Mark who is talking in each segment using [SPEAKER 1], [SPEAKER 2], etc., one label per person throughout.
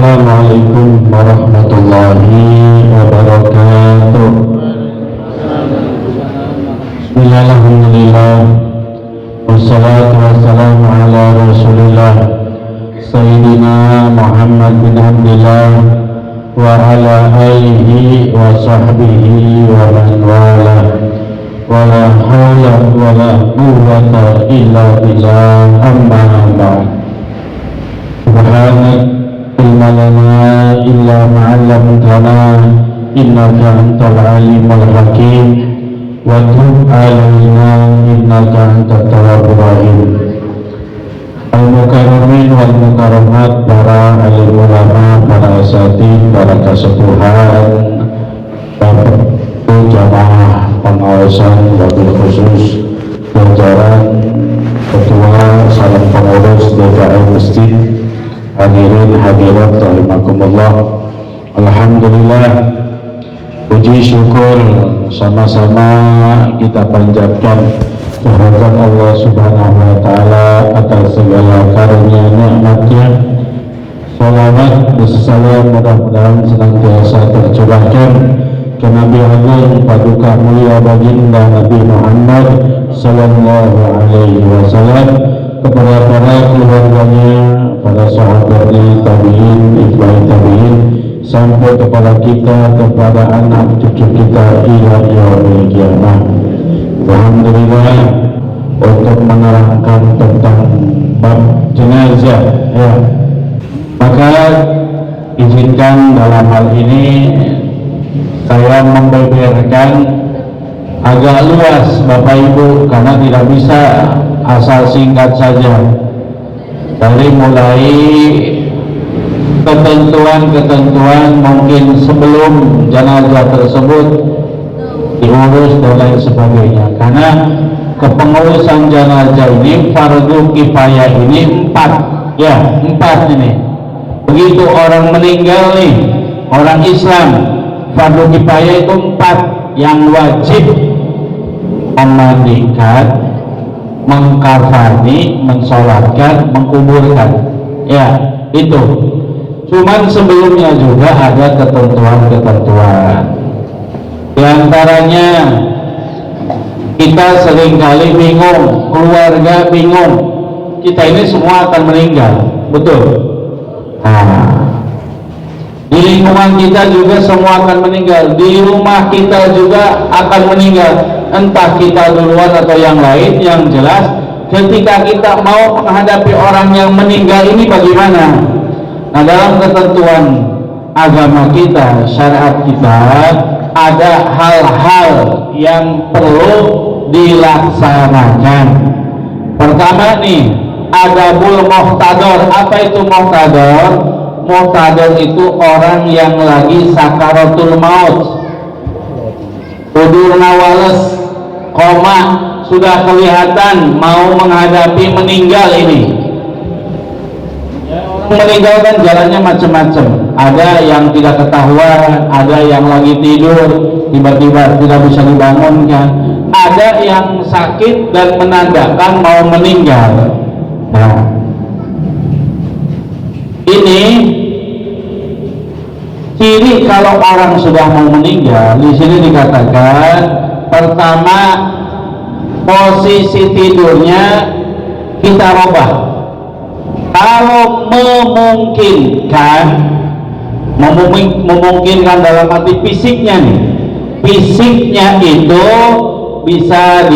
[SPEAKER 1] Assalamualaikum warahmatullahi wabarakatuh. Bismillahirrahmanirrahim. Wassalatu wassalamu ala Rasulillah Sayyidina Muhammad bin Abdillah wa ala alihi wa sahbihi wa man wala wa la hawla wa la quwwata illa billah, amma ba'd. Subhanak ilma lana illa ma 'allamtana innaka antal alimul hakim wa tub 'alaina innaka antat tawwabur rahim. Al-mukarramin wal mukarramat, para alim ulama, para asatidz, para kesepuhan, Bapak jamaah pengawasan wabil khusus jajaran ketua salam pengurus DKI Masjid, hadirin hadirat rahimakumullah. Alhamdulillah, puji syukur sama-sama kita panjatkan kehadirat Allah Subhanahu wa taala atas segala karunia nikmatnya. Salawat beserta mudah-mudahan senantiasa tercurahkan ke Nabi Agung paduka mulia baginda Nabi Muhammad sallallahu alaihi wasallam, kepada para keluarganya, para sahabatnya, tabi'in, itba'i tabi'in, sampai kepada kita, kepada anak cucu kita ila yaumil qiyamah. Alhamdulillah, untuk menerangkan tentang bab jenazah, ya, maka izinkan dalam hal ini saya membeberkan agak luas Bapak Ibu, karena tidak bisa asal singkat saja. Dari mulai ketentuan-ketentuan mungkin sebelum jenazah tersebut diurus dan lain sebagainya, karena kepengurusan jenazah ini fardu kifayah ini empat ini. Begitu orang meninggal nih, orang Islam, fardu kifayah itu 4 yang wajib: memandikan, mengkafani, mensolatkan, mengkuburkan. Ya, itu. Cuman sebelumnya juga ada ketentuan-ketentuan. Di antaranya kita seringkali bingung, keluarga bingung. Kita ini semua akan meninggal, betul? Di lingkungan kita juga semua akan meninggal, di rumah kita juga akan meninggal, entah kita duluan atau yang lain. Yang jelas ketika kita mau menghadapi orang yang meninggal ini bagaimana? Nah, dalam ketentuan agama kita, syariat kita, ada hal-hal yang perlu dilaksanakan. Pertama nih, adabul muhtador. Apa itu muhtador? Muhtador itu orang yang lagi sakaratul maut, udur nawales, koma, sudah kelihatan mau menghadapi meninggal ini. Meninggal kan jalannya macam-macam. Ada yang tidak ketahuan, ada yang lagi tidur tiba-tiba tidak bisa dibangunkan, ada yang sakit dan menandakan mau meninggal. Nah, ini ciri kalau orang sudah mau meninggal. Di sini dikatakan pertama, posisi tidurnya kita rubah. Kalau memungkinkan dalam arti fisiknya nih, fisiknya itu bisa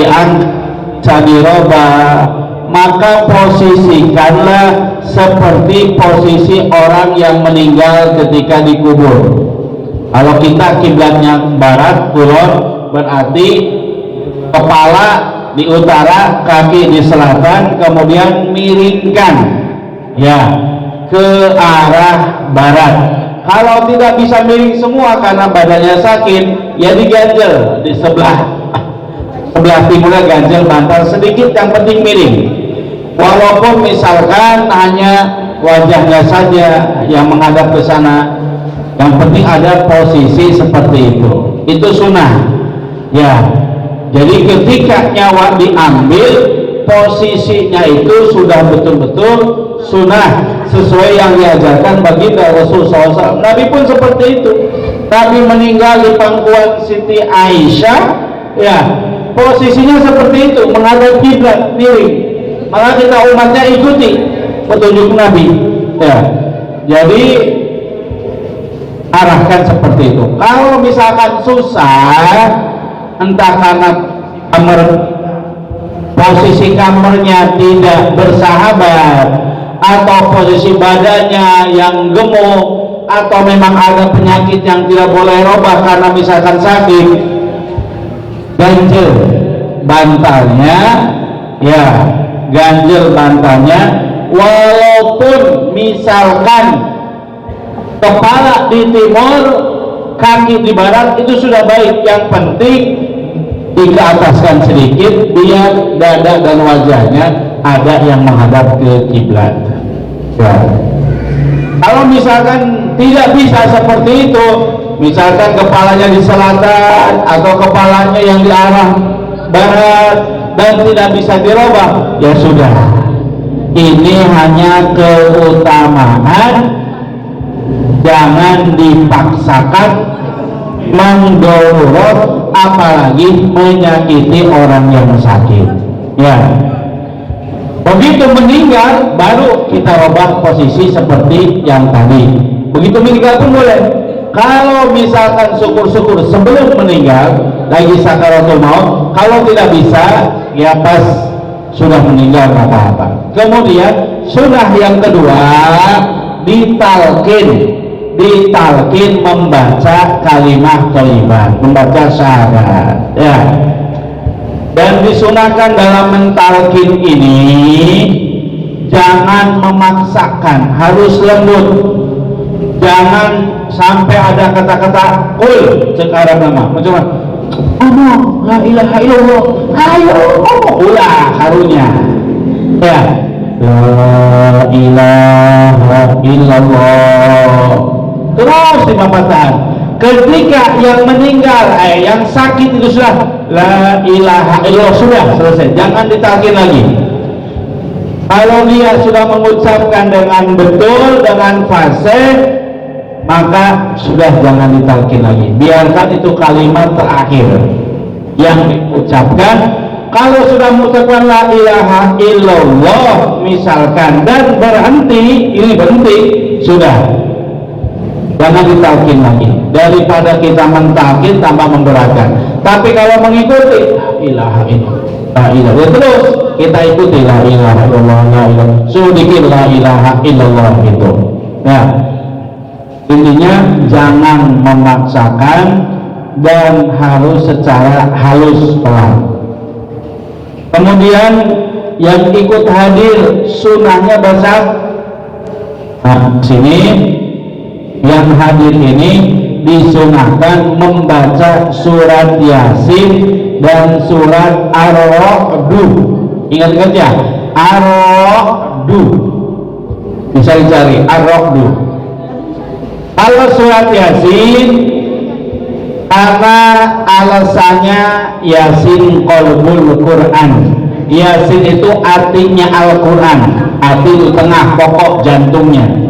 [SPEAKER 1] dirubah, maka posisikanlah seperti posisi orang yang meninggal ketika dikubur. Kalau kita kiblatnya barat, kulon, berarti kepala di utara, kaki di selatan, kemudian miringkan ya ke arah barat. Kalau tidak bisa miring semua karena badannya sakit, ya diganjel di sebelah timurnya, ganjel bantal sedikit, yang penting miring. Walaupun misalkan hanya wajahnya saja yang menghadap ke sana, yang penting ada posisi seperti itu. Itu sunnah ya. Jadi ketika nyawa diambil, posisinya itu sudah betul-betul sunnah. sesuai yang diajarkan baginda Rasul SAW. Nabi pun seperti itu. Nabi meninggal di pangkuan Siti Aisyah, ya, posisinya seperti itu, menghadap kiblat miring. Maka kita umatnya ikuti petunjuk Nabi, ya. Jadi arahkan seperti itu. Kalau misalkan susah, entah karena posisi kamarnya tidak bersahabat, atau posisi badannya yang gemuk, atau memang ada penyakit yang tidak boleh robah karena misalkan sakit, ganjel bantalnya, ya, ganjel bantalnya, walaupun misalkan kepala di timur, kaki di barat, itu sudah baik. Yang penting dikeataskan sedikit biar dada dan wajahnya ada yang menghadap ke kiblat, ya. Kalau misalkan tidak bisa seperti itu, misalkan kepalanya di selatan atau kepalanya yang di arah barat dan tidak bisa dirubah, ya sudah, ini hanya keutamaan, jangan dipaksakan mengdarurat, apalagi menyakiti orang yang sakit, ya. Begitu meninggal baru kita rubah posisi seperti yang tadi. Begitu meninggal pun boleh. Kalau misalkan syukur-syukur sebelum meninggal lagi sakaratul maut, kalau tidak bisa ya pas sudah meninggal apa-apa. Kemudian sunnah yang kedua, ditalkin membaca kalimah thayyibah, membaca syahadat, ya. Dan disunahkan dalam mentalkin ini jangan memaksakan, harus lembut, jangan sampai ada kata-kata kul sekarang nama macam la ilaha illallah, ayo ngomong ulah karunya, ya, la ilaha illallah, terus dimapatan. Ketika yang meninggal, yang sakit itu sudah la ilaha illallah, sudah selesai, jangan ditalkin lagi. Kalau dia sudah mengucapkan dengan betul, dengan fasih, maka sudah jangan ditalkin lagi, biarkan itu kalimat terakhir yang diucapkan. Kalau sudah mengucapkan la ilaha illallah misalkan dan berhenti, ini berhenti, sudah jangan ditalkin lagi, daripada kita mentalkin tambah memberatkan. Tapi kalau mengikuti la ilaha illallah, ya terus kita ikuti la ilaha illallah, la ilaha, sedikit la ilaha illallah itu, ya. Intinya jangan memaksakan dan harus secara halus, pelan. Kemudian yang ikut hadir sunnahnya baca, nah sini yang hadir ini disunahkan membaca surat Yasin dan surat Ar-Ra'd. Ingat-ingat ya, Ar-Ra'd bisa dicari, Ar-Ra'd. Kalau surat Yasin karena alasannya Yasin qalbul Quran, Yasin itu artinya Al-Quran, arti itu tengah, pokok, jantungnya.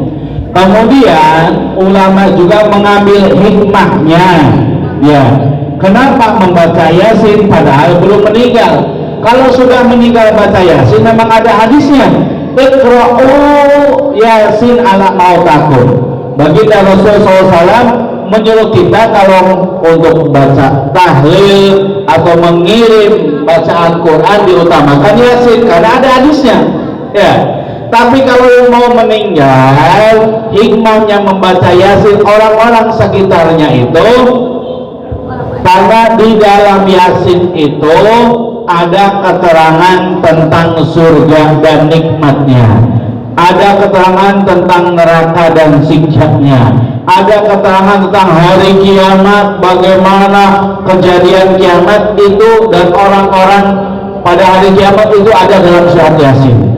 [SPEAKER 1] Kemudian ulama juga mengambil hikmahnya, ya, kenapa membaca Yasin padahal belum meninggal. Kalau sudah meninggal baca Yasin memang ada hadisnya, iqra'u Yasin ala mautakum. Baginda Rasul SAW menyuruh kita kalau untuk baca tahlil atau mengirim bacaan Quran diutamakan Yasin karena ada hadisnya, ya. Tapi kalau mau meninggal, hikmahnya membaca Yasin orang-orang sekitarnya itu karena di dalam Yasin itu ada keterangan tentang surga dan nikmatnya, ada keterangan tentang neraka dan siksanya, ada keterangan tentang hari kiamat, bagaimana kejadian kiamat itu dan orang-orang pada hari kiamat itu ada dalam surat Yasin.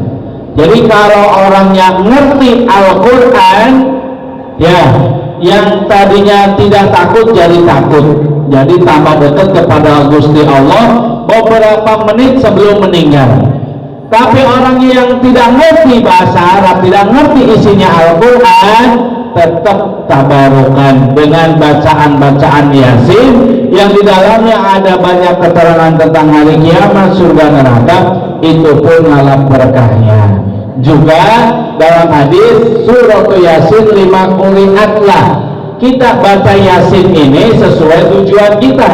[SPEAKER 1] Jadi kalau orang yang ngerti Al-Quran, ya, yang tadinya tidak takut jadi takut, jadi tambah dekat kepada Gusti Allah beberapa menit sebelum meninggal. Tapi orang yang tidak ngerti bahasa Arab, tidak ngerti isinya Al-Quran, tetap tabarukan dengan bacaan-bacaan Yasin yang di dalamnya ada banyak keterangan tentang hari kiamat, surga neraka, itu pun ngalah berkahnya. Juga dalam hadis surat Yasin 5 quri'atlah, kita baca Yasin ini sesuai tujuan kita.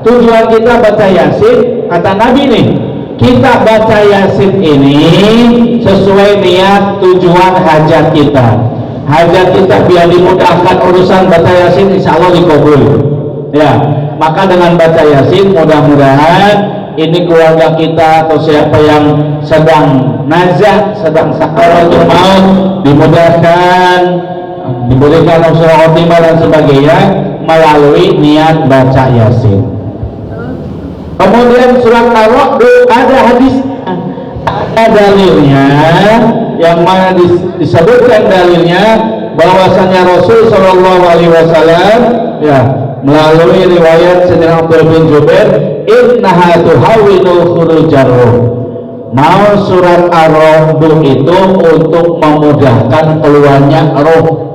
[SPEAKER 1] Tujuan kita baca Yasin, kata Nabi nih, kita baca Yasin ini sesuai niat tujuan hajat kita. Hajat kita biar dimudahkan urusan baca Yasin, insya Allah dikabul. Ya, maka dengan baca Yasin mudah-mudahan ini keluarga kita atau siapa yang sedang nazah, sedang sakaratul maut, dimudahkan, diberikan husnul khotimah dan sebagainya melalui niat baca Yasin. Kemudian surat Ar-Ra'd ada hadis, ada dalilnya, yang mana disebutkan dalilnya bahwasanya Rasul Shallallahu Alaihi Wasallam ya melalui riwayat Sayyidina Abdullah bin Jubair, innaha tuhawwinul khurujar ruh. Mau surat Ar-Ra'd itu untuk memudahkan keluarnya roh.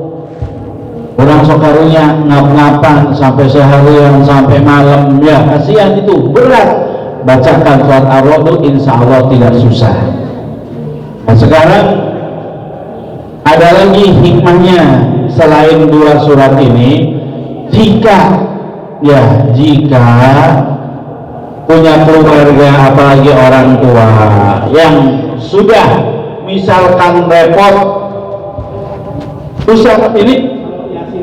[SPEAKER 1] Orang sokarunya ngap-ngapan sampai seharian sampai malam, ya kasihan itu, berat. Bacakan surat Ar-Ra'd, insya Allah tidak susah. Nah sekarang ada lagi hikmahnya selain dua surat ini. Jika punya keluarga, apalagi orang tua yang sudah misalkan repot, susah, ini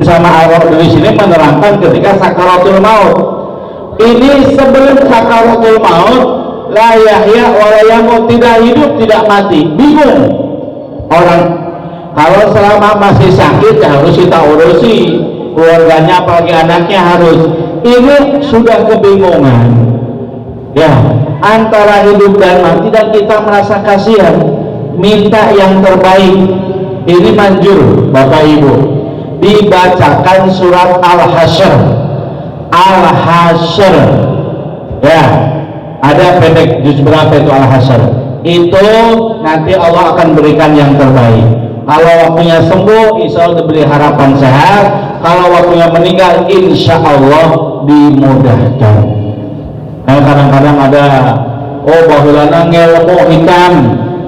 [SPEAKER 1] sama Ar-Ra'd di sini menerangkan ketika sakaratul maut. Ini sebelum sakaratul maut, la yahya wa la yamut, tidak hidup tidak mati, bingung orang. Kalau selama masih sakit ya harus kita urusi keluarganya, apalagi anaknya harus. Ini sudah kebingungan ya antara hidup dan mati, dan kita merasa kasihan, minta yang terbaik. Ini manjur Bapak Ibu, dibacakan surat Al-Hasyr. Al-Hasyr ya, ada pendek juz berapa itu Al-Hasyr, itu nanti Allah akan berikan yang terbaik. Kalau waktunya sembuh, insya Allah diberi harapan sehat. Kalau waktunya meninggal, insya Allah dimudahkan. Nah, kadang-kadang ada, oh bahulana ngelmu hitam,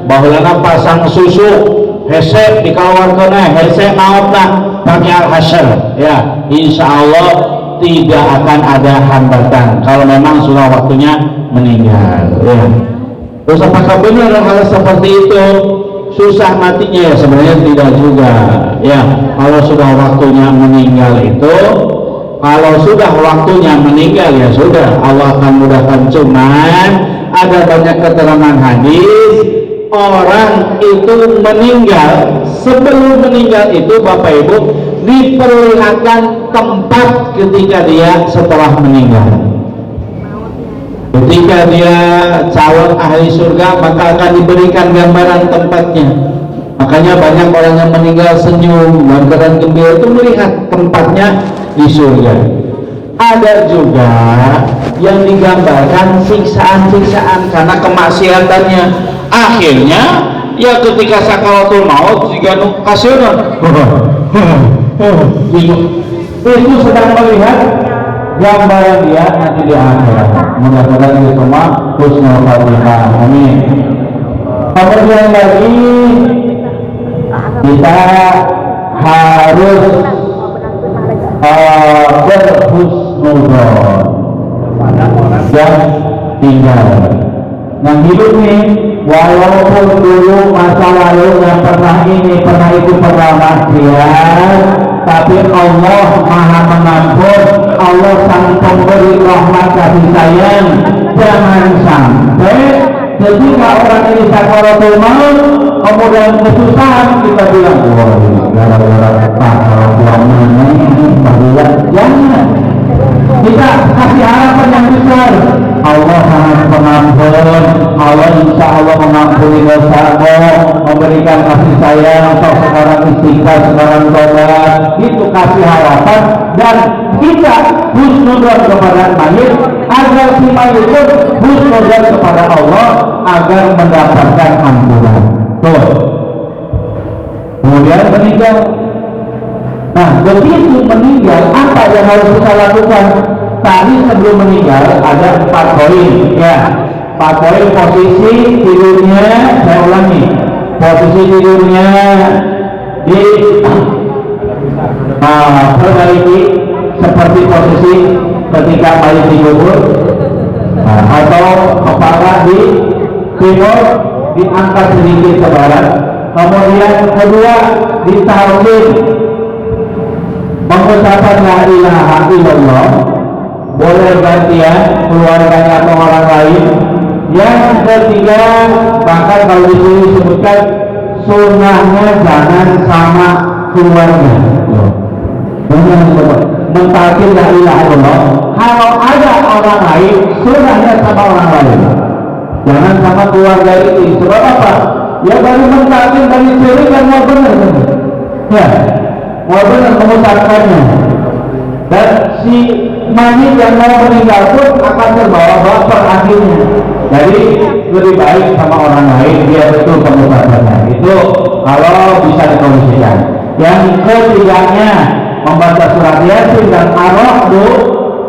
[SPEAKER 1] bahulana pasang susu, hesek dikeluarkan, hesek maaflah, pakai Al-Hasyr ya, insya Allah tidak akan ada hambatan kalau memang sudah waktunya meninggal ya. Terus apakah benar hal seperti itu susah matinya? Ya sebenarnya tidak juga ya. Kalau sudah waktunya meninggal itu, kalau sudah waktunya meninggal ya sudah, Allah akan mudahkan. Cuman ada banyak keterangan hadis, orang itu meninggal, sebelum meninggal itu Bapak Ibu diperlihatkan tempat ketika dia setelah meninggal. Ketika dia calon ahli surga, maka akan diberikan gambaran tempatnya. Makanya banyak orang yang meninggal senyum dan keadaan gembira itu melihat tempatnya di surga. Ada juga yang digambarkan siksaan-siksaan karena kemaksiatannya. Akhirnya ya ketika sakaratul maut jika kasihan itu sedang melihat gambaran dia nanti di akhirat. Mudah-mudahan kita semua husnul khotimah, amin. Kemudian lagi kita harus berhusnudzon yang tinggal. Yang hidup nih, walaupun dulu masa lalu yang pernah ini pernah itu pernah maksiat, tapi Allah Maha Mengampun, Allah Sang Pemberi rahmat kasih sayang. Jangan sampai ketika orang ini sakaratul maut kemudian kesusahan kita bilang, wah gara-gara sakaratul maut bahwa jangan. Kita kasih harapan yang besar. Allah sangat pengampun, Allah insya Allah mengampuni dosamu, memberikan kasih sayang. Atau sekarang istighfar, sekarang tobat, itu kasih harapan. Dan kita husnudzon kepada mayit agar si mayit pun husnudzon kepada Allah. agar mendapatkan ampunan. Tuh. Kemudian meninggal. Nah, begitu meninggal, apa yang harus kita lakukan? Tadi sebelum meninggal ada 4 poin, ya. 4 poin posisi tidurnya, saya ulangi. Posisi tidurnya di perbaiki seperti posisi ketika mayat dikubur, atau kepala di timur diangkat sedikit ke barat. Kemudian kedua ditalqin mengucapkan la ilaha illallah, boleh gantian keluarganya atau orang lain. Yang ketiga, bahkan kalau disebutkan sunnahnya jangan sama keluarga. Mentalqin la ilaha illallah, kalau ada orang lain sunnahnya sama orang lain, jangan sama keluarga itu. Sebab apa? Ya baru mentalqin dari ciri kan mau benar, ya mau benar mengucapkannya, dan si mayit yang mau meninggal pun akan terbawa-bawa per akhirnya. Jadi lebih baik sama orang lain, dia betul pengucapannya. Itu kalau bisa dikondisikan. Yang ketiganya membaca surat Yasin dan Ar-Ra'd.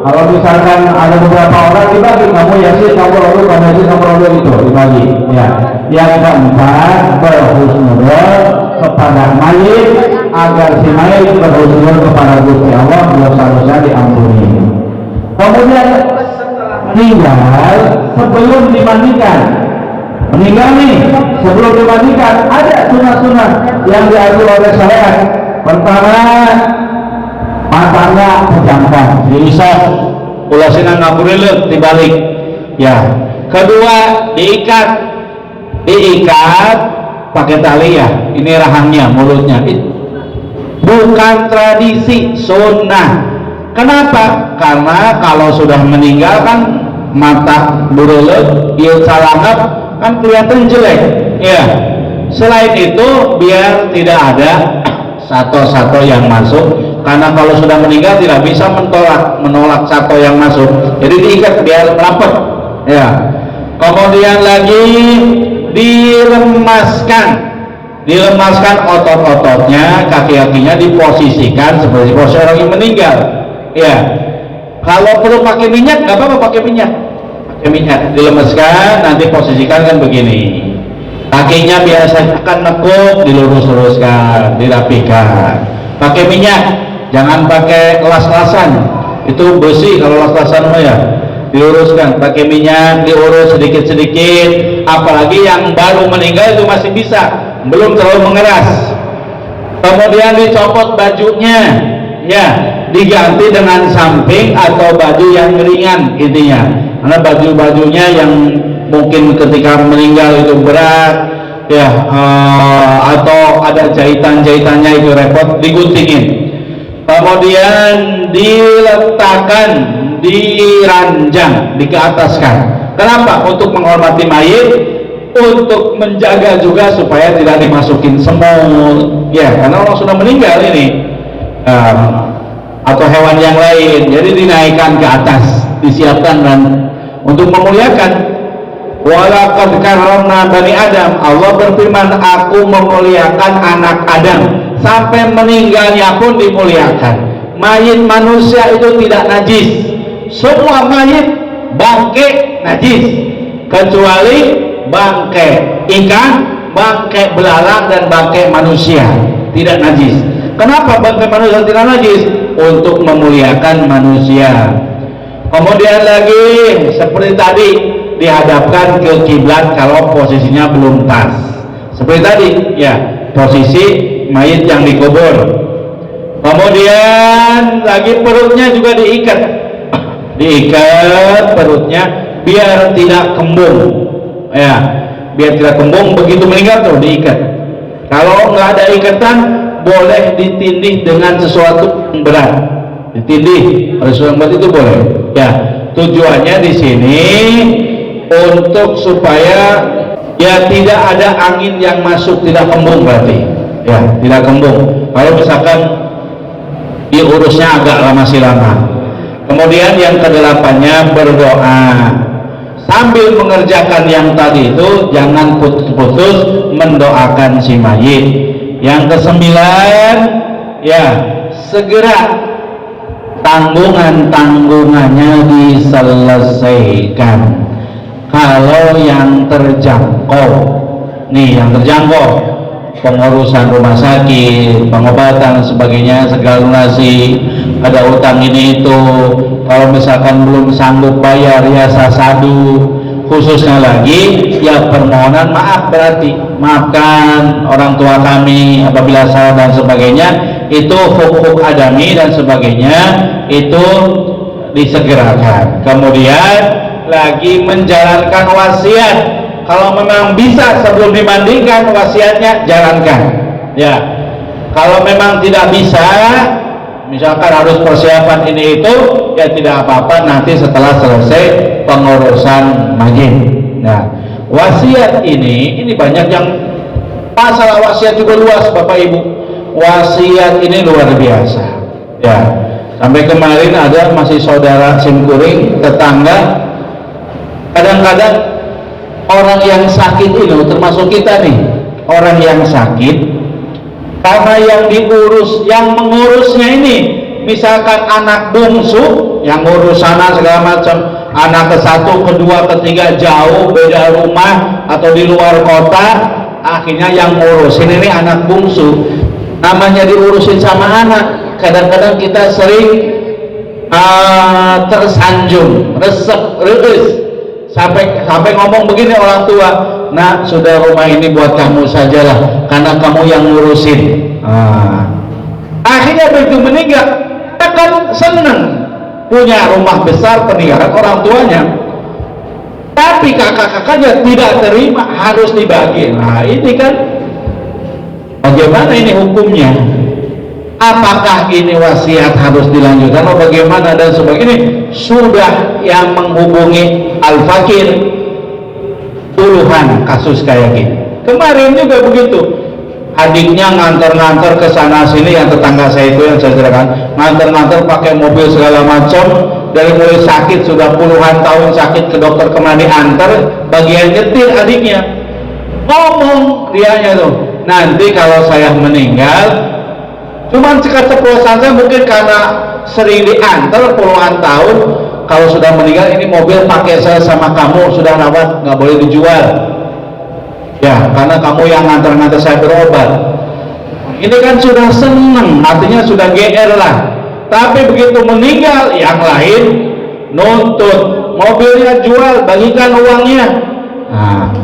[SPEAKER 1] Kalau misalkan ada beberapa orang dibagi, kamu Yasin, kamu Ra'd, kamu Yasin, kamu Ra'd, itu dibagi. Ya. Yang keempat, berhusnuzon kepada mayit agar si mayit berhusnuzon kepada Gusti Allah, dosa-dosa diampuni. Kemudian meninggal sebelum dimandikan. Meninggal nih sebelum dimandikan ada sunah-sunah yang diatur oleh syariat. Pertama, matanya pejamkan, diusap, ulasina ngaburileuh dibalik. Ya. Kedua, diikat pakai tali ya. Ini rahangnya, mulutnya. Bukan tradisi, sunnah. Kenapa? Karena kalau sudah meninggal kan mata bureuleuh, ieu salangap kan kelihatan jelek. Ya. Selain itu biar tidak ada sato-sato yang masuk, karena kalau sudah meninggal tidak bisa menolak sato yang masuk. Jadi diikat biar rapat. Ya. Kemudian lagi dilemaskan otot-ototnya, kaki-kakinya diposisikan seperti posisi orang yang meninggal. Ya, kalau perlu pakai minyak, nggak apa-apa pakai minyak. Pakai minyak, dilemaskan, nanti posisikan kan begini. Kakinya biasanya akan nekuk, dilurus-luruskan, dirapikan. Pakai minyak, jangan pakai las-lasan. Itu besi kalau las-lasan mah ya. Diluruskan, pakai minyak, diurus sedikit-sedikit. Apalagi yang baru meninggal itu masih bisa, belum terlalu mengeras. Kemudian dicopot bajunya, ya, diganti dengan samping atau baju yang ringan intinya. Karena baju-bajunya yang mungkin ketika meninggal itu berat, ya, atau ada jahitan-jahitannya itu repot, diguntingin. Kemudian diletakkan di ranjang, dikeataskan. Kenapa? Untuk menghormati mayit, untuk menjaga juga supaya tidak dimasukin semut. Ya, karena orang sudah meninggal ini, atau hewan yang lain. Jadi dinaikkan ke atas, disiapkan dan untuk memuliakan. Walaqad karramna bani Adam. Allah berfirman, aku memuliakan anak Adam. Sampai meninggalnya pun dimuliakan. Mayit manusia itu tidak najis. Semua mayit bangkai najis, kecuali bangkai ikan, bangkai belalang, dan bangkai manusia tidak najis. Kenapa bangkai manusia tidak najis? Untuk memuliakan manusia. Kemudian lagi seperti tadi, dihadapkan ke kiblat kalau posisinya belum pas. Seperti tadi, ya, posisi mayit yang dikubur. Kemudian lagi perutnya juga diikat perutnya biar tidak kembung. Ya, biar tidak kembung begitu meninggal tuh diikat. Kalau nggak ada ikatan, boleh ditindih dengan sesuatu yang berat. Ditindih oleh sesuatu yang berat itu boleh. Ya, tujuannya di sini untuk supaya ya tidak ada angin yang masuk, tidak kembung berarti. Ya, tidak kembung. Kalau misalkan diurusnya agak lama. Kemudian yang kedelapannya berdoa. sambil mengerjakan yang tadi itu jangan putus-putus mendoakan si mayit. Yang kesembilan, ya segera tanggungannya diselesaikan. Kalau yang terjangkau, nih yang terjangkau, pengurusan rumah sakit, pengobatan sebagainya, segala lunasi, ada utang ini itu, kalau misalkan belum sanggup bayar ya sasadu, khususnya lagi ya permohonan maaf, berarti maafkan orang tua kami apabila salah dan sebagainya, itu hak-hak adami dan sebagainya itu disegerakan. Kemudian lagi menjalankan wasiat, kalau memang bisa sebelum dimandikan wasiatnya jalankan ya. Kalau memang tidak bisa, misalkan harus persiapan ini itu, ya tidak apa-apa nanti setelah selesai pengurusan mayit. Nah, wasiat ini banyak yang masalah wasiat juga luas Bapak Ibu. Wasiat ini luar biasa ya. Sampai kemarin ada masih saudara simkuring tetangga, kadang-kadang orang yang sakit ini termasuk kita nih, orang yang sakit karena yang diurus, yang mengurusnya ini misalkan anak bungsu yang ngurus sana segala macam, anak ke satu, kedua, ketiga jauh beda rumah atau di luar kota, akhirnya yang ngurusin ini anak bungsu, namanya diurusin sama anak. Kadang-kadang kita sering tersanjung, resep, reus, sampai ngomong begini orang tua, nak sudah rumah ini buat kamu sajalah karena kamu yang ngurusin. Akhirnya begitu meninggal, kita kan senang punya rumah besar peninggalan orang tuanya, tapi kakak-kakaknya tidak terima, harus dibagi. Nah ini kan bagaimana ini hukumnya? Apakah ini wasiat harus dilanjutkan atau bagaimana dan sebagainya? Sudah yang menghubungi Al-Fakir puluhan kasus kayak gini. Kemarin juga begitu, adiknya nganter-nganter ke sana sini, yang tetangga saya itu yang saya ceritakan, nganter-nganter pakai mobil segala macam, dari mulai sakit sudah puluhan tahun sakit ke dokter kemana diantar, bagian nyetir adiknya ngomong dianya tuh, nanti kalau saya meninggal cuman ceplosan saya, mungkin karena sering diantar puluhan tahun, kalau sudah meninggal ini mobil pakai saya sama kamu, sudah rawat, nggak boleh dijual ya, karena kamu yang ngantar-ngantar saya berobat. Ini kan sudah seneng, artinya sudah GR lah. Tapi begitu meninggal, yang lain nuntut mobilnya jual, bagikan uangnya. Nah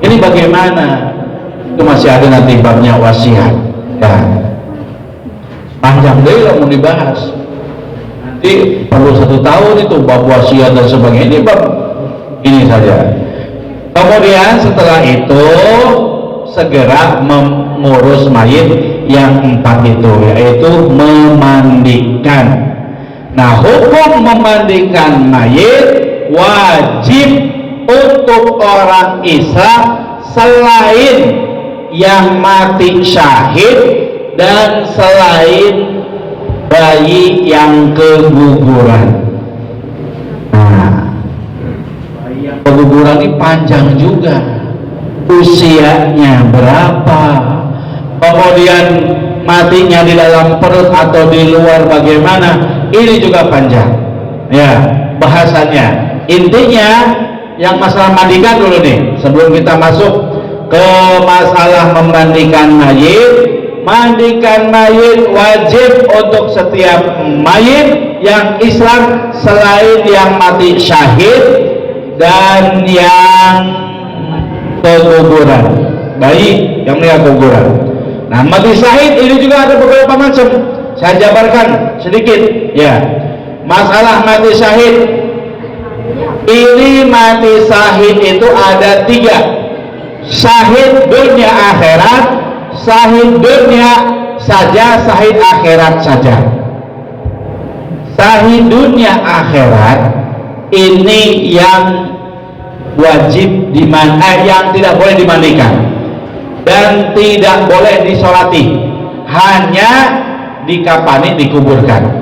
[SPEAKER 1] ini bagaimana? Itu masih ada nanti babnya wasiat ya. Panjang deh lah mau dibahas, nanti perlu 1 tahun itu bab wasiat dan sebagainya. Ini bab ini saja. Kemudian setelah itu segera mengurus mayit yang 4 itu, yaitu memandikan. Nah hukum memandikan mayit wajib untuk orang Islam selain yang mati syahid dan selain bayi yang keguguran. Nah, bayi yang keguguran ini panjang juga, usianya berapa, kemudian matinya di dalam perut atau di luar bagaimana, ini juga panjang ya bahasannya. Intinya yang masalah mandikan dulu nih sebelum kita masuk ke masalah memandikan mayit. Mandikan mayit wajib untuk setiap mayit yang Islam selain yang mati syahid dan yang keguguran, bayi yang meninggal keguguran. Nah mati syahid ini juga ada beberapa macam, saya jabarkan sedikit ya. Masalah mati syahid ini, mati syahid itu ada 3, syahid dunia akhirat, syahid dunia saja, syahid akhirat saja. Syahid dunia akhirat ini yang wajib yang tidak boleh dimandikan dan tidak boleh disolati, hanya dikafani, dikuburkan.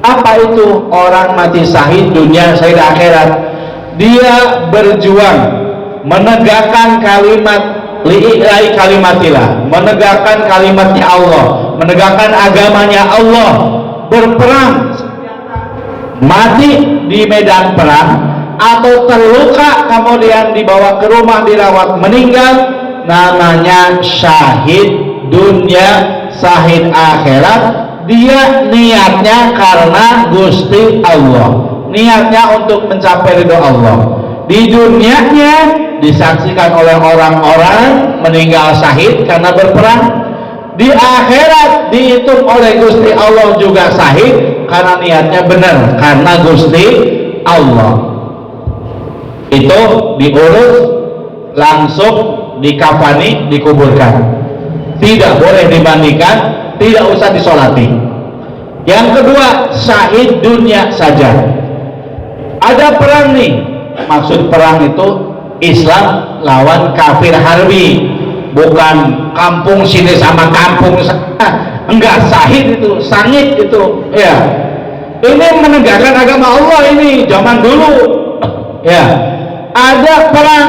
[SPEAKER 1] Apa itu orang mati syahid dunia, syahid akhirat? dia berjuang menegakkan kalimatillah, menegakkan kalimatnya Allah, menegakkan agamanya Allah, berperang, mati di medan perang atau terluka kemudian dibawa ke rumah dirawat meninggal, namanya syahid dunia, syahid akhirat. Dia niatnya karena Gusti Allah, niatnya untuk mencapai ridho Allah. Di dunianya disaksikan oleh orang-orang meninggal syahid karena berperang, di akhirat dihitung oleh Gusti Allah juga syahid karena niatnya benar karena Gusti Allah. Itu diurus, langsung dikafani, dikuburkan, tidak boleh dibandingkan, tidak usah disolati. Yang kedua, syahid dunia saja. Ada perang nih, maksud perang itu Islam lawan kafir harbi, bukan kampung sini sama kampung sana, enggak, syahid itu, sangit itu, ya. Ini menegakkan agama Allah ini zaman dulu, ya. Ada perang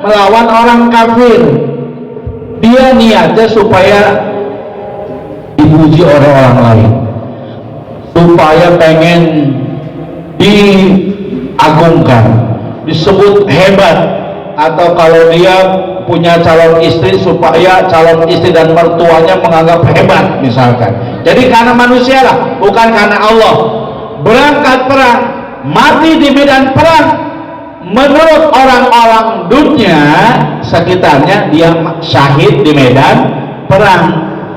[SPEAKER 1] melawan orang kafir, dia niatnya supaya dipuji oleh orang lain, supaya pengen diagungkan, disebut hebat, atau kalau dia punya calon istri supaya calon istri dan mertuanya menganggap hebat misalkan. Jadi karena manusia lah, bukan karena Allah. Berangkat perang, mati di medan perang, menurut orang-orang dunia sekitarnya dia syahid di medan perang,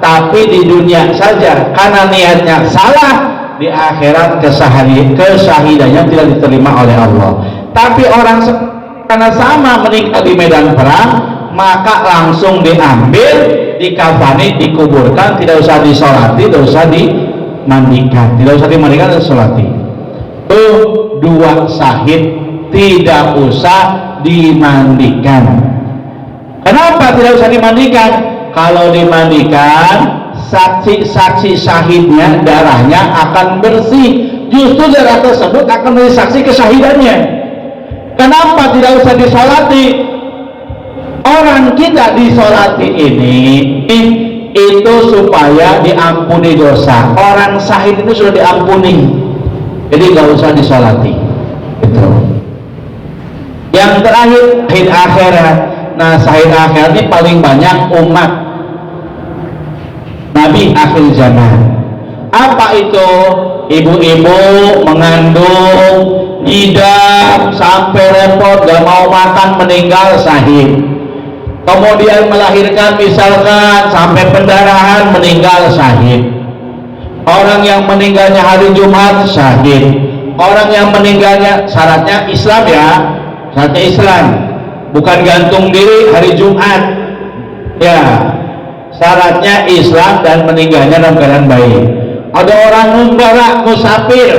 [SPEAKER 1] tapi di dunia saja karena niatnya salah, di akhirat kesahidannya tidak diterima oleh Allah. Tapi orang karena sama meninggal di medan perang, maka langsung diambil, dikafani, dikuburkan, tidak usah disolati, tidak usah dimandikan, tidak usah dimandikan, tidak usah disolati. Itu dua syahid tidak usah dimandikan. Kenapa tidak usah dimandikan? Kalau dimandikan, saksi-saksi syahidnya darahnya akan bersih, justru darah tersebut akan menjadi saksi kesahidannya. Kenapa tidak usah disolati? Orang kita disolati ini itu supaya diampuni dosa. Orang syahid itu sudah diampuni, jadi nggak usah disolati. Itu. Yang terakhir, syahid akhirat. Nah, syahid akhirat ini paling banyak umat Nabi akhir zaman. Apa itu? Ibu-ibu mengandung, idam sampai repot, gak mau makan, meninggal syahid. Kemudian melahirkan misalkan sampai pendarahan, meninggal syahid. Orang yang meninggalnya hari Jumat syahid. Orang yang meninggalnya syaratnya Islam ya, syaratnya Islam, bukan gantung diri hari Jumat ya, syaratnya Islam dan meninggalnya dalam keadaan baik. Ada orang mubara, musafir,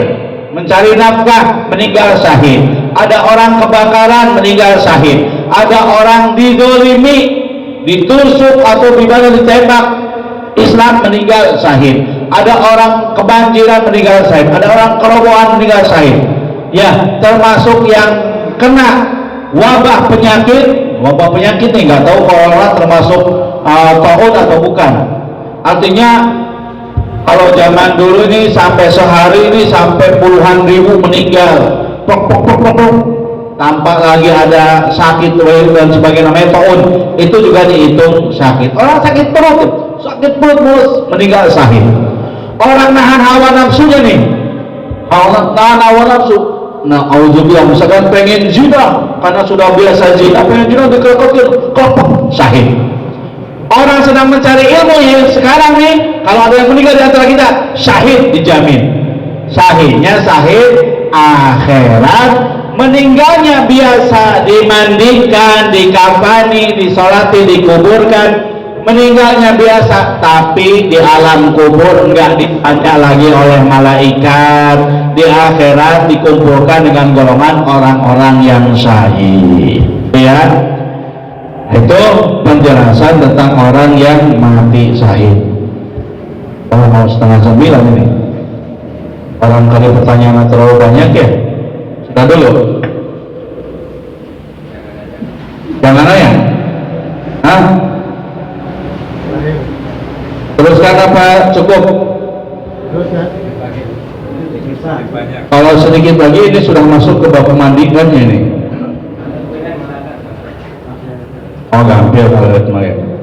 [SPEAKER 1] mencari nafkah, meninggal syahid. Ada orang kebakaran, meninggal syahid. Ada orang didolimi, ditusuk atau ditembak, Islam, meninggal syahid. Ada orang kebanjiran, meninggal syahid. Ada orang kerobohan, meninggal syahid. Ya, termasuk yang kena wabah penyakit nih, nggak tahu kalau orang termasuk taun atau bukan. Artinya kalau zaman dulu ini sampai sehari ini sampai puluhan ribu meninggal, tanpa lagi ada sakit dan sebagainya, namanya taun, itu juga dihitung sakit. Orang sakit perut mulus, meninggal syahid. Orang nahan hawa nafsunya nih, nahan hawa nafsu, nah auzubillah, misalkan pengen zina karena sudah biasa zina, pengen zina dikerokotin, kelompok syahid. Orang sedang mencari ilmu ya sekarang nih, kalau ada yang meninggal di antara kita, syahid dijamin. Syahidnya syahid akhirat, meninggalnya biasa dimandikan, dikafani, disolati, dikuburkan. Meninggalnya biasa, tapi di alam kubur enggak ditanya lagi oleh malaikat. Di akhirat dikumpulkan dengan golongan orang-orang yang syahid. Ya, itu penjelasan tentang orang yang mati syahid. Kalau mau 8:30 ini, barangkali pertanyaan terlalu banyak ya. Sudah dulu. Jangan ya? Hah? Teruskan apa cukup? Kalau sedikit lagi ini sudah masuk ke bab pemandiannya ini. Oh, hampir kalau kemarin.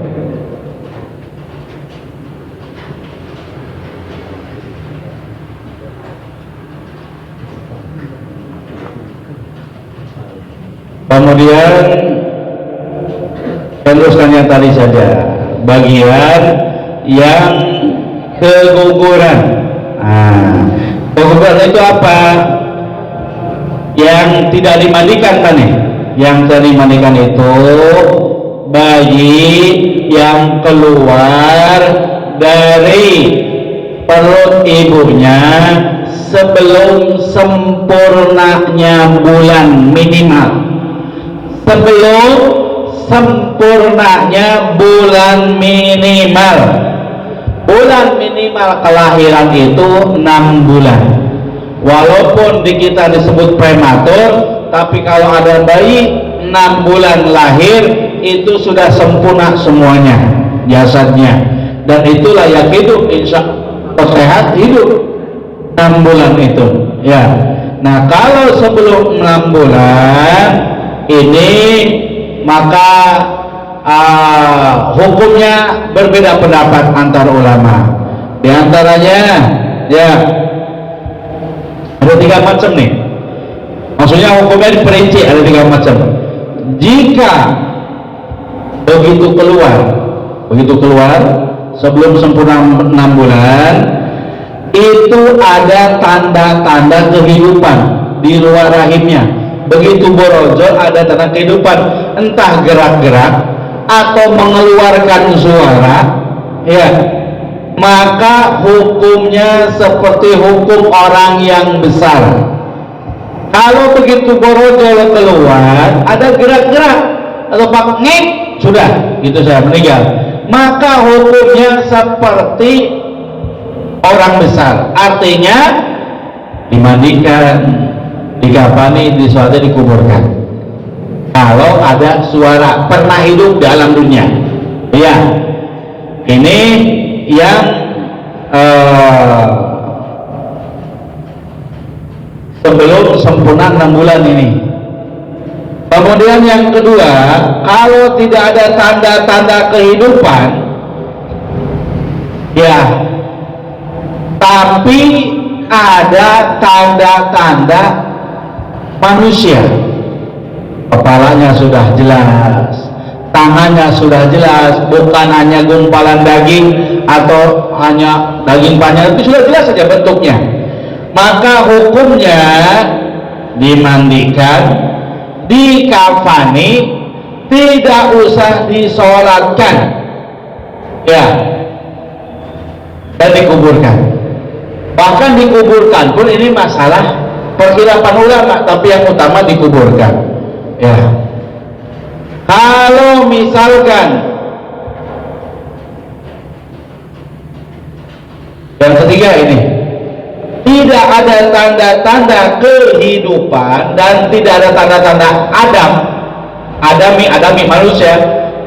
[SPEAKER 1] Kemudian teruskan yang tadi saja, bagian yang keguguran. Keguguran itu apa? Yang tidak dimandikan kan nih? Yang tidak dimandikan itu bayi yang keluar dari perut ibunya sebelum sempurnanya bulan minimal. Sebelum sempurnanya bulan minimal. Bulan minimal kelahiran itu 6 bulan. Walaupun di kita disebut prematur, tapi kalau ada bayi 6 bulan lahir itu sudah sempurna semuanya jasadnya, dan itu layak hidup, insya Allah sehat hidup 6 bulan itu ya. Nah, kalau sebelum 6 bulan ini maka hukumnya berbeda pendapat antar ulama. Di antaranya ya ada 3 macam nih. Maksudnya hukumnya diperinci ada 3 macam. Jika begitu keluar sebelum sempurna 6 bulan itu ada tanda-tanda kehidupan di luar rahimnya. Begitu borojol ada tanda kehidupan, entah gerak-gerak atau mengeluarkan suara ya, maka hukumnya seperti hukum orang yang besar. Kalau begitu borojol keluar ada gerak-gerak atau ngek, sudah gitu saya meninggal, maka hukumnya seperti orang besar, artinya dimandikan, dikafani, disolatkan, dikuburkan. Kalau ada suara, pernah hidup di alam dunia ya. Ini yang sebelum sempurna 6 bulan ini. Kemudian yang kedua, kalau tidak ada tanda-tanda kehidupan ya, tapi ada tanda-tanda manusia, kepalanya sudah jelas, tangannya sudah jelas, bukan hanya gumpalan daging atau hanya daging panjang, tapi sudah jelas saja bentuknya, maka hukumnya dimandikan, dikafani, tidak usah disolatkan ya, dan dikuburkan. Bahkan dikuburkan pun ini masalah perkhilafan ulama, tapi yang utama dikuburkan ya. Kalau misalkan yang ketiga ini tidak ada tanda-tanda kehidupan dan tidak ada tanda-tanda adami manusia,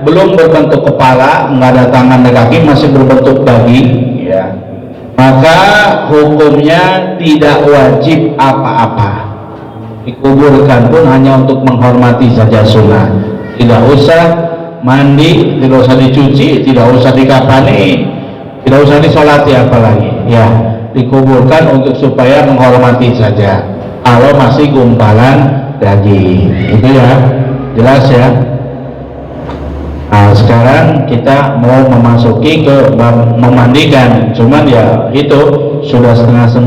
[SPEAKER 1] belum berbentuk kepala, nggak ada tangan dan kaki, masih berbentuk daging ya, maka hukumnya tidak wajib apa-apa. Dikuburkan pun hanya untuk menghormati saja sunnah, tidak usah mandi, tidak usah dicuci, tidak usah dikafani, tidak usah disolati apalagi ya. Dikuburkan untuk supaya menghormati saja. Kalau masih gumpalan daging itu ya, jelas ya. Nah, sekarang kita mau memasuki ke memandikan, cuman ya itu sudah 8:30.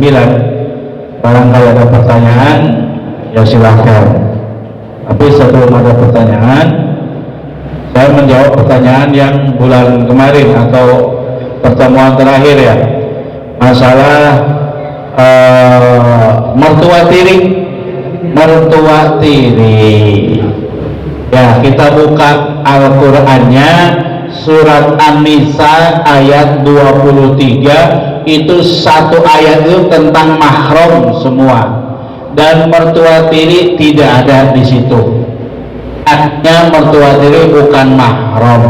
[SPEAKER 1] Barangkali ada pertanyaan ya silahkan, tapi sebelum ada pertanyaan saya menjawab pertanyaan yang bulan kemarin atau pertemuan terakhir ya, masalah mertua tiri ya. Kita buka Al-Qur'annya surat An-Nisa ayat 23, itu satu ayat itu tentang mahram semua, dan mertua tiri tidak ada di situ. hanya mertua tiri bukan mahram,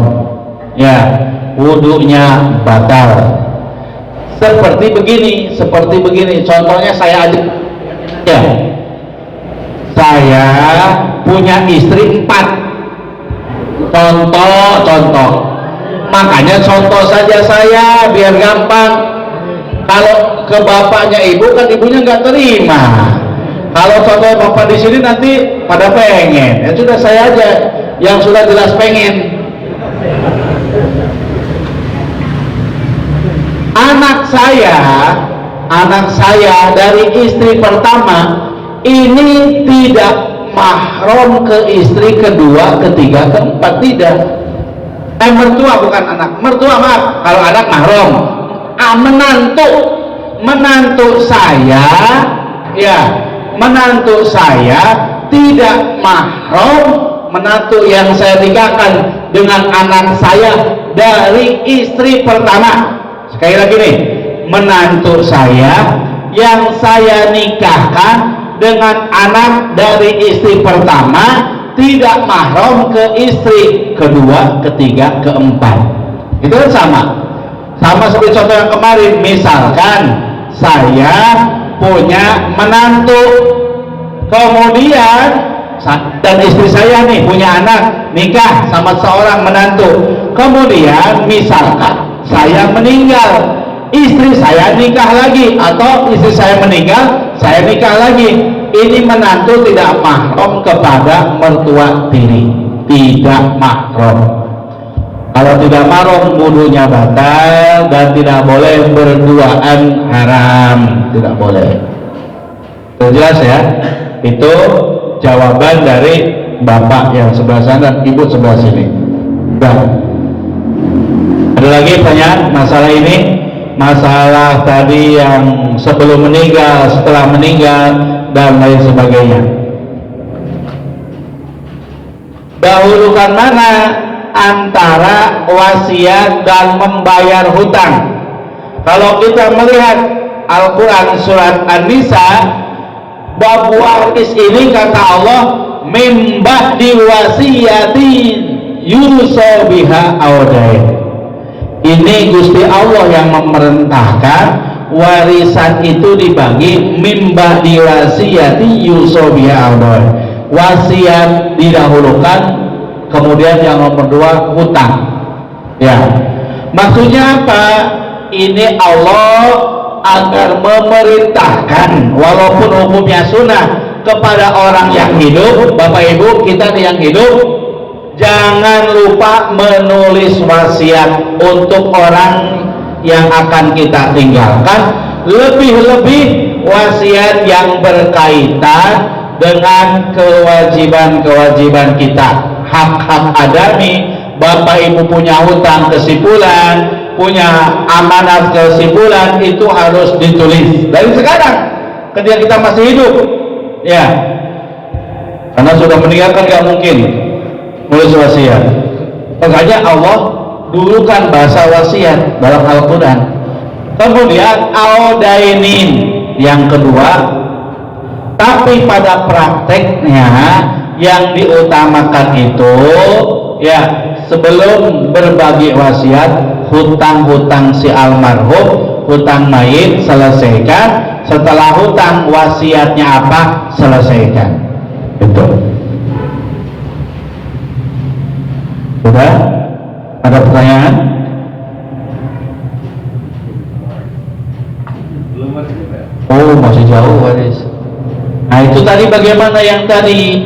[SPEAKER 1] ya wudunya batal. Seperti begini contohnya saya aja ya, saya punya istri 4, contoh makanya contoh saja saya biar gampang. Kalau ke bapaknya ibu kan ibunya nggak terima, kalau contoh bapak di sini nanti pada pengen, ya sudah saya aja yang sudah jelas pengen. Anak saya dari istri pertama ini tidak mahram ke istri kedua, ketiga, keempat, tidak. Mertua bukan anak, mertua maaf, kalau anak mahram. Menantu saya, ya menantu saya tidak mahram, menantu yang saya nikahkan dengan anak saya dari istri pertama. Sekali lagi nih, menantu saya yang saya nikahkan dengan anak dari istri pertama tidak mahram ke istri kedua, ketiga, keempat. Itu kan sama seperti contoh yang kemarin. Misalkan saya punya menantu, kemudian dan istri saya nih punya anak, nikah sama seorang menantu, kemudian misalkan saya meninggal, istri saya nikah lagi, atau istri saya meninggal, saya nikah lagi, ini menantu tidak mahram kepada mertua tiri, tidak mahram. Kalau tidak mahram wudunya batal dan tidak boleh berduaan, haram, tidak boleh. Jelas ya? Itu jawaban dari bapak yang sebelah sana dan ibu sebelah sini. Ada lagi pertanyaan masalah ini? Masalah tadi yang sebelum meninggal, setelah meninggal, dan lain sebagainya. Dahulukan mana antara wasiat dan membayar hutang? Kalau kita melihat Al-Quran surat An-Nisa, bab waris ini kata Allah, min ba'di wasiyatin yusa biha awdain. Ini Gusti Allah yang memerintahkan warisan itu dibagi min ba'di wasiyati yusa biha awdain. Wasiat didahulukan, kemudian yang nomor 2 hutang. Ya, maksudnya apa? Ini Allah agar memerintahkan, walaupun hukumnya sunnah, kepada orang yang hidup. Bapak ibu kita yang hidup, jangan lupa menulis wasiat untuk orang yang akan kita tinggalkan, lebih-lebih wasiat yang berkaitan dengan kewajiban-kewajiban kita, hak-hak adami. Bapak ibu punya hutang ke si fulan, punya amanat ke si fulan, itu harus ditulis dari sekarang ketika kita masih hidup, ya, karena sudah meninggalkan gak mungkin nulis wasiat. Makanya Allah dulukan bahasa wasiat dalam Al-Quran. Kemudian audainin yang kedua. Tapi pada prakteknya yang diutamakan itu, ya, sebelum berbagi wasiat, hutang-hutang si almarhum, hutang mayit selesaikan. Setelah hutang wasiatnya apa, selesaikan. Itu sudah. Ada pertanyaan? Oh, masih jauh waris. Nah, itu tadi bagaimana yang tadi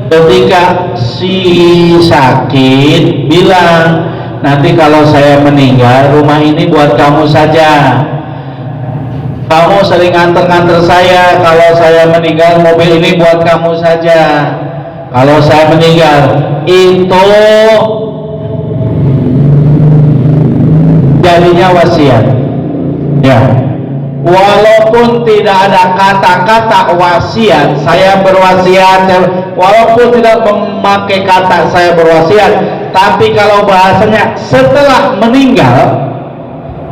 [SPEAKER 1] ketika si sakit bilang, nanti kalau saya meninggal rumah ini buat kamu saja, kamu sering antar-antar saya, kalau saya meninggal mobil ini buat kamu saja, kalau saya meninggal. Itu jadinya wasiat, ya. Walaupun tidak ada kata-kata wasiat, saya berwasiat, walaupun tidak memakai kata saya berwasiat, tapi kalau bahasanya setelah meninggal,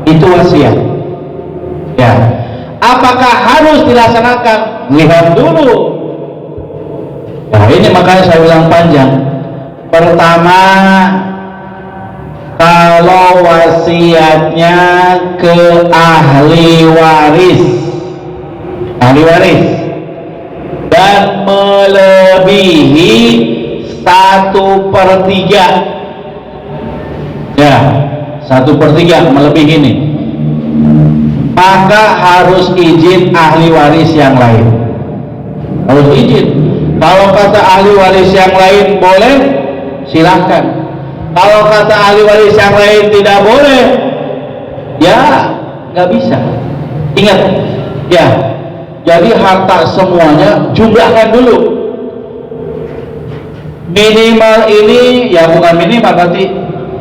[SPEAKER 1] itu wasiat, ya. Apakah harus dilaksanakan? Lihat dulu. Nah, ini makanya saya bilang panjang. Pertama, kalau wasiatnya ke ahli waris, dan melebihi 1/3, ya 1/3 melebihi ini, maka harus izin ahli waris yang lain. Harus izin. Kalau kata ahli waris yang lain boleh, silahkan. Kalau kata ahli waris yang lain tidak boleh, ya nggak bisa. Ingat, ya, jadi harta semuanya jumlahkan dulu. Minimal ini, ya bukan minimal, berarti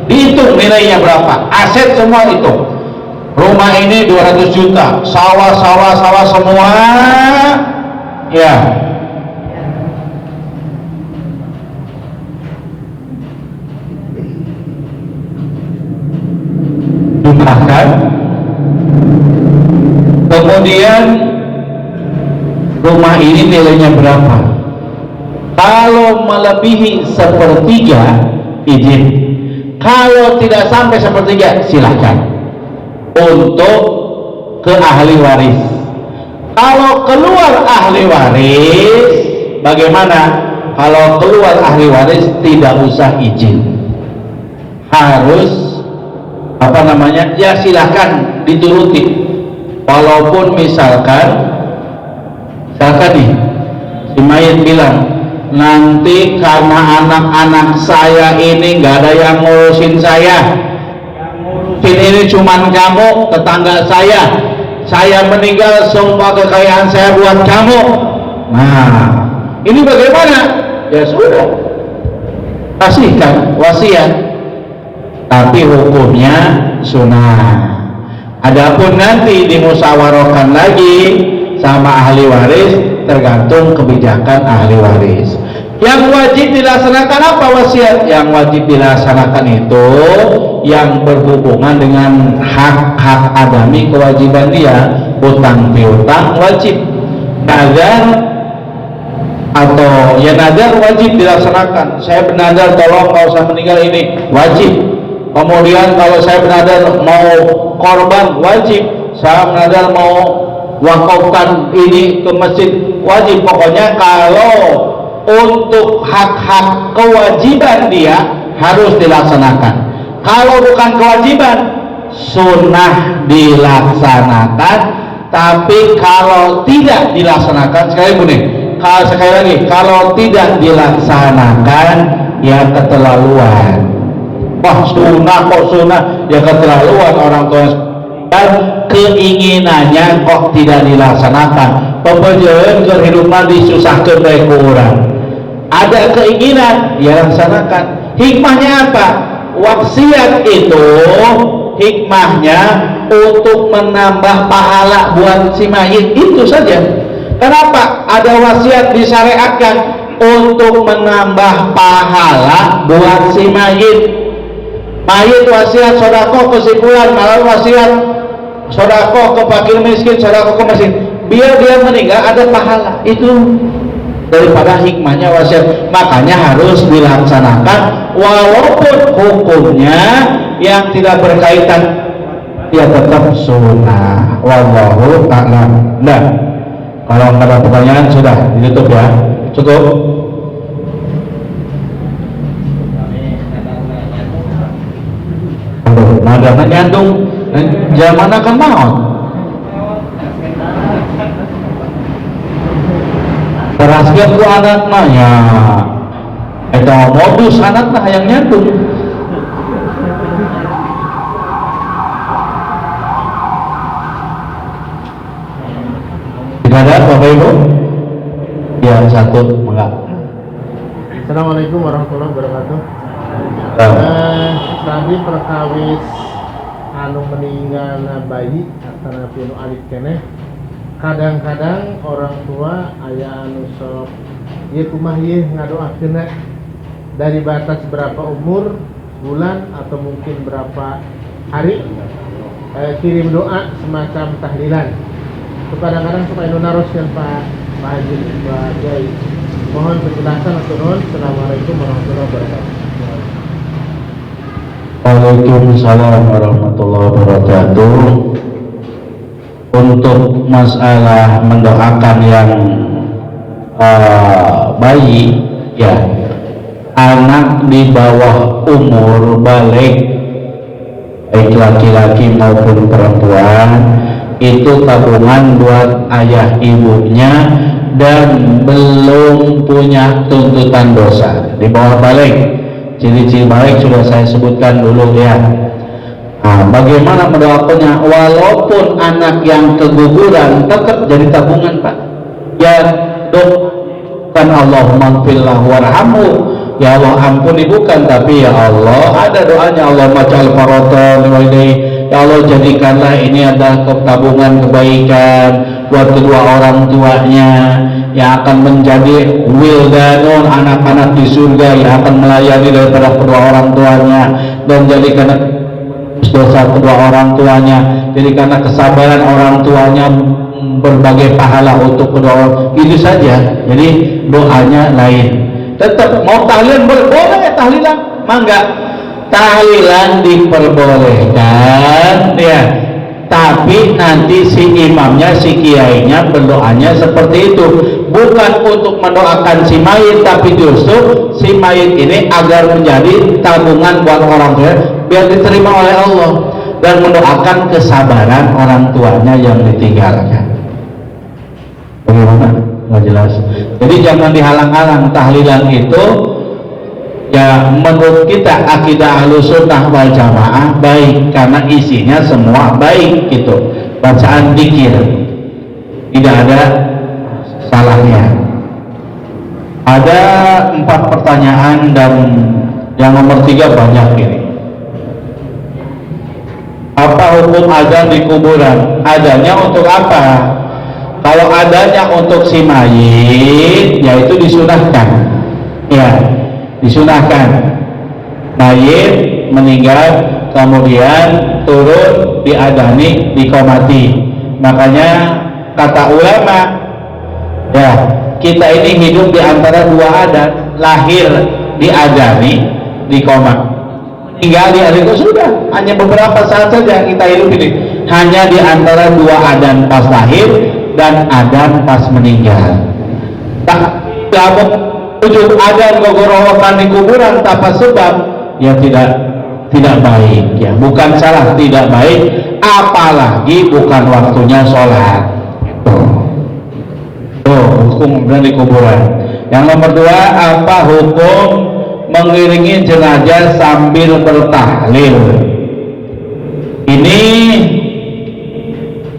[SPEAKER 1] dihitung nilainya berapa. Aset semua itu. Rumah ini 200 juta, sawah semua, ya. Jumlahkan. Kemudian rumah ini nilainya berapa? Kalau melebihi 1/3, izin. Kalau tidak sampai 1/3, silahkan untuk ke ahli waris. Kalau keluar ahli waris, bagaimana? Kalau keluar ahli waris tidak usah izin, harus ya silahkan dituruti. Walaupun misalkan nih si mayit bilang, nanti karena anak-anak saya ini nggak ada yang ngurusin saya, ini cuman kamu, tetangga saya meninggal, semua kekayaan saya buat kamu. Nah, ini bagaimana? Ya sudah, kasihkan wasiat, tapi hukumnya sunnah. Adapun nanti dimusyawarahkan lagi sama ahli waris, tergantung kebijakan ahli waris. Yang wajib dilaksanakan apa wasiat? Yang wajib dilaksanakan itu yang berhubungan dengan hak-hak adami, kewajiban dia. Utang piutang wajib, nazar atau ya nazar wajib dilaksanakan. Saya bernazar tolong kalau saya meninggal ini, wajib. Kemudian kalau saya bernazar mau korban, wajib. Saya bernazar mau wakafkan ini ke masjid, wajib. Pokoknya kalau untuk hak-hak kewajiban dia harus dilaksanakan. Kalau bukan kewajiban, sunnah dilaksanakan. Tapi kalau tidak dilaksanakan, sekali lagi, kalau tidak dilaksanakan, ya keterlaluan. Wah, sunnah kok sunnah, ya keterlaluan. Orang tua dan keinginannya kok tidak dilaksanakan. Pembelajaran kehidupan disusahkan baik kurang. Ada keinginan, ya laksanakan. Hikmahnya apa? Wasiat itu hikmahnya untuk menambah pahala buat si mayit, itu saja. Kenapa ada wasiat disyariatkan? Untuk menambah pahala buat si mayit. Mayit wasiat sodako ke si fulan, malah wasiat sodako ke fakir miskin, sodako ke masjid, biar dia meninggal ada pahala. Itu daripada hikmahnya wasiat, makanya harus dilaksanakan walaupun hukumnya yang tidak berkaitan, ya tetap sunnah. Wallahu a'lam. Nah, kalau nggak ada pertanyaan sudah ditutup ya, cukup. Madana nyantung zaman akan maut. Terasiat ku anak nanya, itu modus anak nah yang nyantung. Tidak ada Bapak Ibu? Ya satu enggak.
[SPEAKER 2] Assalamualaikum warahmatullahi wabarakatuh. Tadi perkawis anu meninggal bayi karena pinu alit keneh, kadang-kadang orang tua ayah anu sok ieu kumaha ieu ngadoakeun dari batas berapa umur, bulan atau mungkin berapa hari, kirim doa semacam tahlilan. Itu kadang-kadang supaya naroskeun Pak Haji, Pak Kiai. Mohon penjelasan. Assalamualaikum warahmatullahi wabarakatuh.
[SPEAKER 1] Waalaikumsalam warahmatullahi wabarakatuh. Untuk masalah mendoakan yang bayi, ya, anak di bawah umur balik, baik laki-laki maupun perempuan, itu tabungan buat ayah ibunya dan belum punya tuntutan dosa. Di bawah balik, ciri-ciri balik sudah saya sebutkan dulu ya. Nah, bagaimana mendoakannya? Walaupun anak yang keguguran tetap jadi tabungan, Pak. Ya, doakan Allahumma fillah warhamhu, ya Allah ampuni, bukan, tapi ya Allah ada doanya, Allah majal faratan walidayhi, ya Allah jadikanlah ini ada tabungan kebaikan buat kedua orang tuanya yang akan menjadi wildanun, anak-anak di surga yang akan melayani daripada kedua orang tuanya, dan jadikan dosa kedua orang tuanya, jadi karena kesabaran orang tuanya berbagai pahala untuk kedua orang, itu saja. Jadi doanya lain. Tetap mau tahlilan boleh ya, tahlilan mangga, tahlilan diperbolehkan ya, tapi nanti si imamnya, si kiainya berdoanya seperti itu, bukan untuk mendoakan si mayit, tapi justru si mayit ini agar menjadi tabungan buat orang tua biar diterima oleh Allah, dan mendoakan kesabaran orang tuanya yang ditinggalkan. Bagaimana? Nggak jelas. Jadi jangan dihalang-halang. Tahlilan itu ya menurut kita akidah Ahlussunnah wal Jamaah baik, karena isinya semua baik gitu. Bacaan dzikir tidak ada salahnya. Ada 4 pertanyaan dan yang nomor 3 banyak ini. Apa hukum azan di kuburan? Adanya untuk apa? Kalau adanya untuk si mayit, yaitu disunahkan. Ya, disunahkan. Mayit meninggal, kemudian turun diadani, diqomati. Makanya kata ulama, ya, kita ini hidup di antara 2 adat, lahir diadani, diqomat. Tinggal di hari itu sudah hanya beberapa saat saja kita hidup ini, hanya di antara 2 adan pas lahir dan adan pas meninggal. Tak ujung adan gogorowokan di kuburan tanpa sebab, ya tidak baik ya, bukan salah, tidak baik, apalagi bukan waktunya sholat. Hukum di kuburan. Yang nomor 2, apa hukum mengiringi jenazah sambil bertahlil? Ini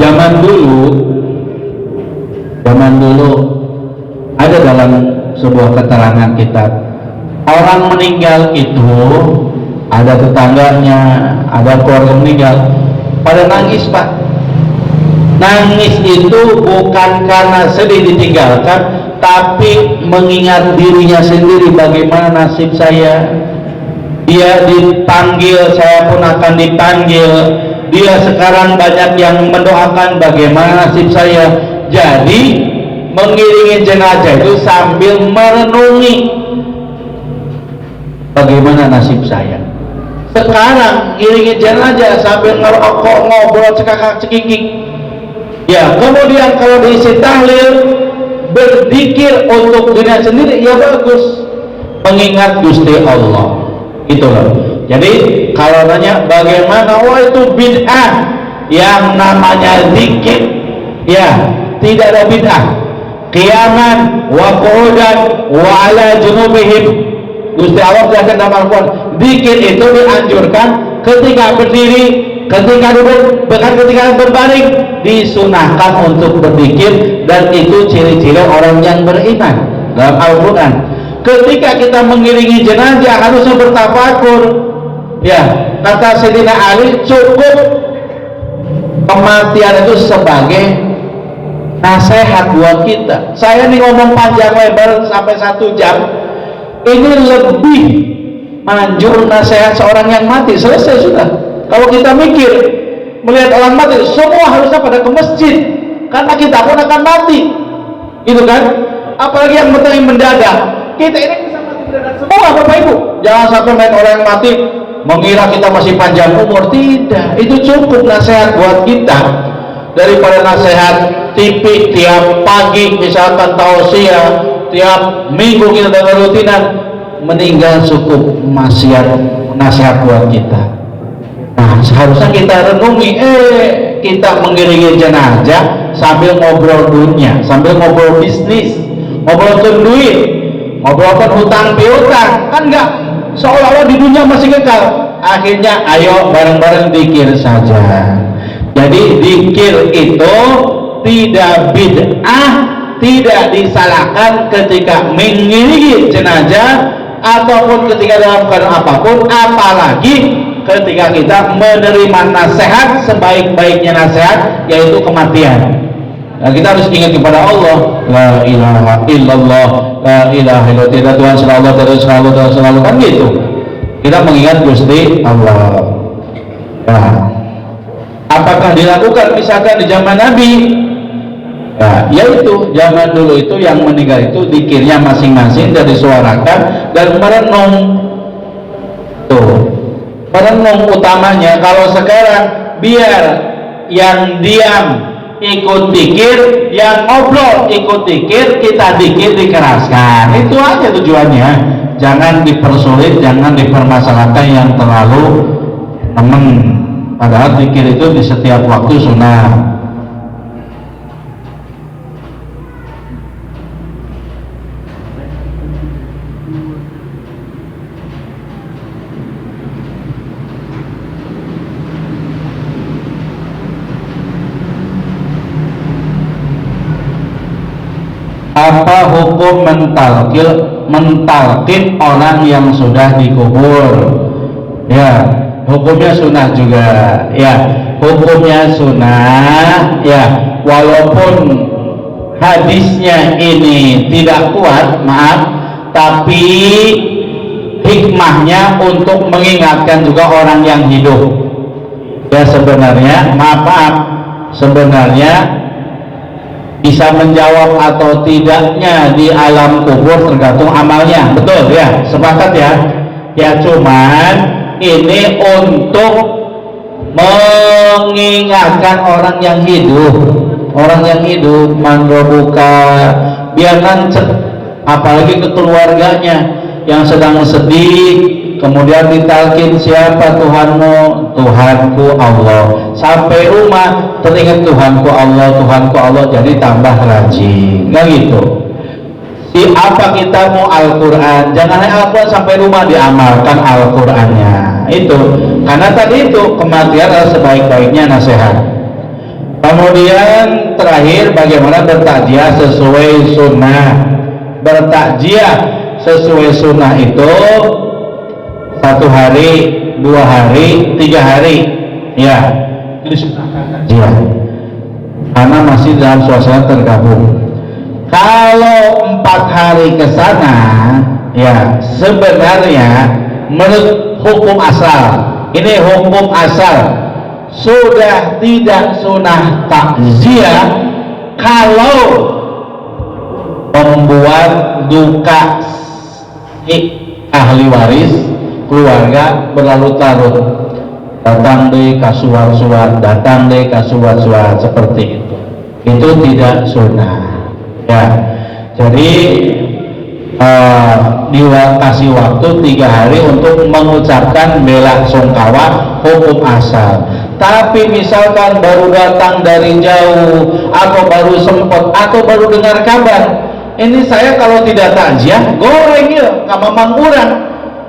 [SPEAKER 1] zaman dulu ada dalam sebuah keterangan kitab, orang meninggal itu ada tetangganya, ada keluarga meninggal, pada nangis, Pak. Nangis itu bukan karena sedih ditinggalkan, tapi mengingat dirinya sendiri, bagaimana nasib saya. Dia dipanggil, saya pun akan dipanggil. Dia sekarang banyak yang mendoakan, bagaimana nasib saya. Jadi mengiringi jenazah itu sambil merenungi bagaimana nasib saya. Sekarang iringi jenazah sambil ngerokok, ngobrol, cekakak cekikik. Ya, kemudian kalau diisi tahlil, berzikir untuk dirinya sendiri, ya bagus, mengingat Gusti Allah. Gitu loh. Jadi kalau nanya bagaimana, wah itu bid'ah, yang namanya zikir, ya tidak ada bid'ah. Qiyaman wa qu'udan wa ala junubihim, Gusti Allah jelaskan dalam Al-Quran, zikir itu dianjurkan ketika berdiri, ketika duduk, bahkan ketika berbaring, disunahkan untuk berzikir, dan itu ciri-ciri orang yang beriman dalam Al-Quran. Ketika kita mengiringi jenazah harusnya bertafakur. Ya, kata Sayyidina Ali, cukup kematian itu sebagai nasihat buat kita. Saya nih ngomong panjang lebar sampai 1 jam, ini lebih manjur nasihat seorang yang mati, selesai sudah. Kalau kita mikir melihat orang mati, semua harusnya pada ke masjid, karena kita pun akan mati, gitu kan? Apalagi yang penting mendadak, kita ini bisa mati Semua Bapak Ibu, jangan sampai main orang yang mati mengira kita masih panjang umur. Tidak, itu cukup nasihat buat kita daripada nasihat TV tiap pagi, misalkan tausiah tiap minggu kita dengar rutinan. Meninggal cukup nasihat buat kita. Nah, seharusnya kita renungi, kita mengiringi jenazah sambil ngobrol dunia, sambil ngobrol bisnis, ngobrol duit, ngobrolkan hutang piutang, kan enggak, seolah-olah di dunia masih kekal. Akhirnya ayo bareng-bareng dikir saja. Jadi dikir itu tidak bid'ah, tidak disalahkan ketika mengiringi jenazah ataupun ketika dalam keadaan apapun, apalagi ketika kita menerima nasihat sebaik-baiknya nasihat, yaitu kematian. Nah, kita harus ingat kepada Allah, la ilaha illallah, la ilaha illallah, tidak Tuhan selalu, tidak selalu, kan gitu. Kita mengingat Gusti Allah. Nah, apakah dilakukan misalkan di zaman Nabi? Nah, yaitu zaman dulu itu yang meninggal itu dikirnya masing-masing dari disuarakan dan merenung. Tuh, merenung utamanya. Kalau sekarang biar yang diam ikut dikir, yang ngobrol ikut dikir, kita dikir dikeraskan. Itu aja tujuannya. Jangan dipersulit, jangan dipermasalahkan yang terlalu nemen. Padahal dikir itu di setiap waktu sunnah. Apa hukum mentalkin orang yang sudah dikubur? Ya, hukumnya sunnah juga. Ya, hukumnya sunnah. Ya, walaupun hadisnya ini tidak kuat, maaf, tapi hikmahnya untuk mengingatkan juga orang yang hidup. Ya, sebenarnya, maaf, sebenarnya bisa menjawab atau tidaknya di alam kubur tergantung amalnya, betul ya, sepakat ya. Ya, cuman ini untuk mengingatkan orang yang hidup, buka biar lancet, apalagi ke keluarganya yang sedang sedih. Kemudian ditalkin, siapa Tuhanmu? Tuhanku Allah. Sampai rumah teringat Tuhanku Allah, jadi tambah rajin. Nggak gitu. Apa kita mau Al-Quran? Jangan hanya Al-Quran, sampai rumah diamalkan Al-Qurannya. Itu karena tadi itu kematian adalah sebaik-baiknya nasihat. Kemudian terakhir, bagaimana bertakziah sesuai sunnah. Bertakziah sesuai sunnah itu 1 hari, 2 hari, 3 hari, ya, ya, karena masih dalam suasana tergabung. Kalau 4 hari ke sana, ya, sebenarnya menurut hukum asal, ini hukum asal, sudah tidak sunnah takziah kalau membuat duka ahli waris, keluarga berlarut-larut, datang deh kasuar-suar, datang deh kasuar-suar, seperti itu tidak sunnah. Ya, jadi dikasih waktu 3 hari untuk mengucapkan bela sungkawa, hukum asal. Tapi misalkan baru datang dari jauh, atau baru sempat, atau baru dengar kabar, ini saya kalau tidak takziah goreng ya, nggak mamang urang.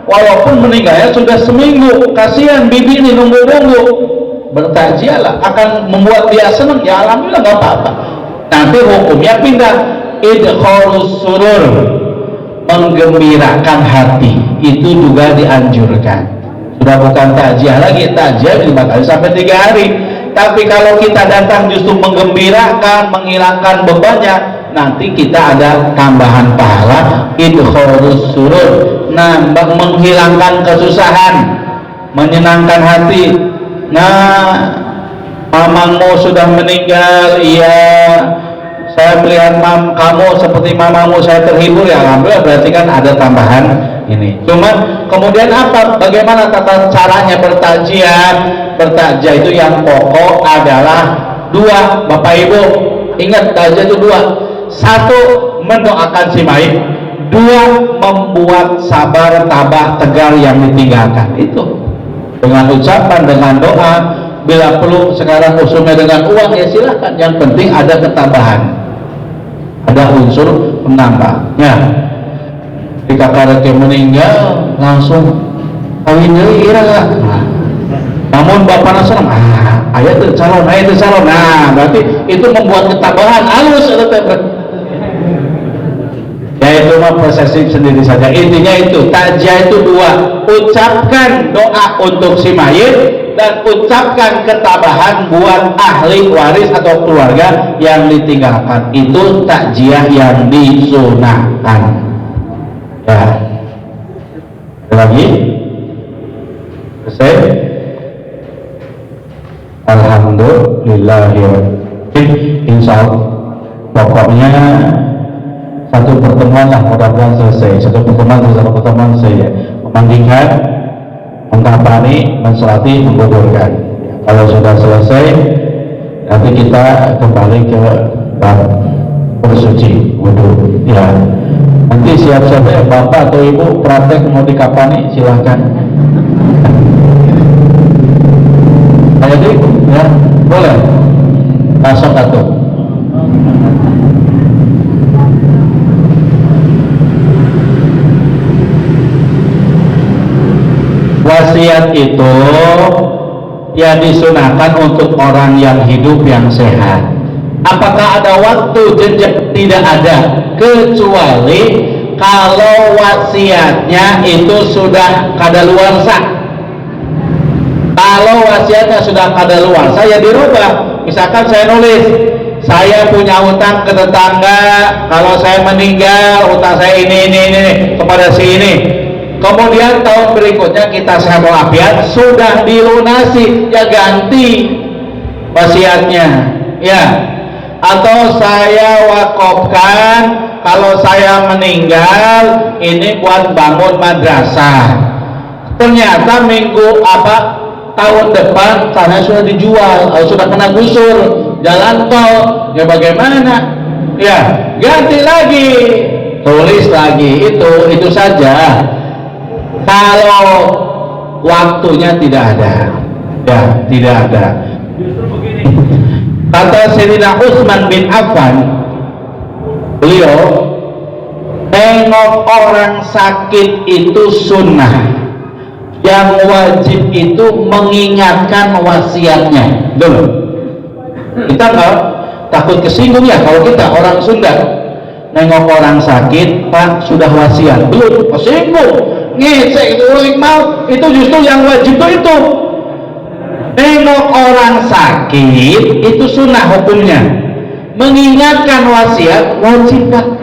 [SPEAKER 1] Walaupun meninggalnya sudah seminggu, kasihan bibi ini nunggu-nunggu. Bertakziahlah, akan membuat dia senang, ya alhamdulillah, nggak apa-apa. Nanti hukumnya pindah, idkharus surur, menggembirakan hati, itu juga dianjurkan. Sudah bukan takziah lagi, takziah 5 kali sampai 3 hari. Tapi kalau kita datang justru menggembirakan, menghilangkan bebannya, nanti kita ada tambahan pahala, idkharus surur, menghilangkan kesusahan, menyenangkan hati. Nah, mamamu sudah meninggal, iya, saya melihat kamu seperti mamamu saya terhibur, ya alhamdulillah, berarti kan ada tambahan ini. Cuman kemudian apa, bagaimana tata caranya bertakziah? Bertakziah itu yang pokok adalah dua, Bapak Ibu ingat, takziah itu dua. Satu, mendoakan si mayit. Dua, membuat sabar tabah tegar yang ditinggalkan. Itu dengan ucapan, dengan doa. Bila perlu sekarang usulnya dengan uang, ya silahkan, yang penting ada ketabahan, ada unsur penambahnya. Jika kakak meninggal langsung kawin deui ira. Nah, namun bapak nasrul ayat calon, nah berarti itu membuat ketabahan halus. Ya itu mah prosesif sendiri saja. Intinya itu takziah itu dua, ucapkan doa untuk si mayit dan ucapkan ketabahan buat ahli waris atau keluarga yang ditinggalkan. Itu takziah yang disunahkan. Ya, ada lagi? Selesai? Alhamdulillahirrahmanirrahim. Insya Allah pokoknya satu pertemuan lah, mudah-mudahan selesai. Satu pertemuan saya memandikan, mengkapani, mensolati, menggugurkan. Kalau sudah selesai, nanti kita kembali ke bab bersuci wudhu. Ya, nanti siap-siap ya bapak atau ibu praktek mau dikapani, silahkan. Jadi ya boleh masuk atau wasiat itu ya disunahkan untuk orang yang hidup yang sehat. Apakah ada waktu jenjang? Tidak ada, kecuali kalau wasiatnya itu sudah kadaluarsa. Kalau wasiatnya sudah kadaluarsa ya dirubah. Misalkan saya nulis, saya punya hutang ke tetangga, kalau saya meninggal hutang saya ini kepada si ini. Kemudian tahun berikutnya kita sehat walafiat, sudah dilunasi, ya ganti wasiatnya, ya. Atau saya wakafkan, kalau saya meninggal ini buat bangun madrasah. Ternyata tahun depan tanah sudah dijual, sudah kena gusur, jalan tol, ya bagaimana? Ya ganti lagi, tulis lagi, itu saja. Kalau waktunya tidak ada, ya tidak ada. Kata Sayyidina Utsman bin Affan, beliau, nengok orang sakit itu sunnah, yang wajib itu mengingatkan wasiatnya. Dulu kita nggak takut kesinggung ya kalau kita orang Sunda, nengok orang sakit, Pak sudah wasiat belum? Kesinggung, ngecek itu mau, itu justru yang wajib itu. Nengok orang sakit itu sunnah hukumnya, mengingatkan wasiat wajib kan?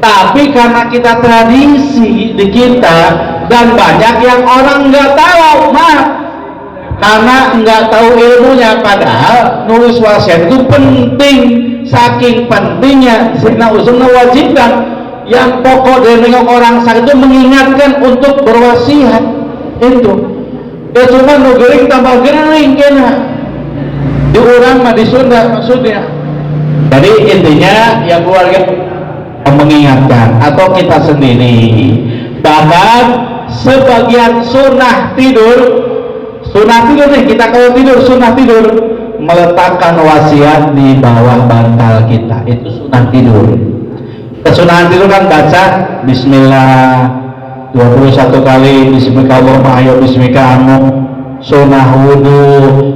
[SPEAKER 1] Tapi karena kita tradisi di kita dan banyak yang orang nggak tahu, karena nggak tahu ilmunya, padahal nulis wasiat itu penting, saking pentingnya Sayyidina Utsman mewajibkan yang pokok dari nengok orang sakit itu mengingatkan untuk berwasiat itu. Ya cuma nu gering tambah gering kena di urang mah di Sunda maksudnya. Jadi intinya yang keluarga mengingatkan atau kita sendiri. Bahkan sebagian sunnah tidur nih, kita kalau tidur sunnah tidur meletakkan wasiat di bawah bantal kita, itu sunnah tidur. Kesunahan tidur kan baca Bismillah 21 kali, Bismillahirrahmanirrahim, Bismillahirrahmanirrahim. Sunnah wudhu,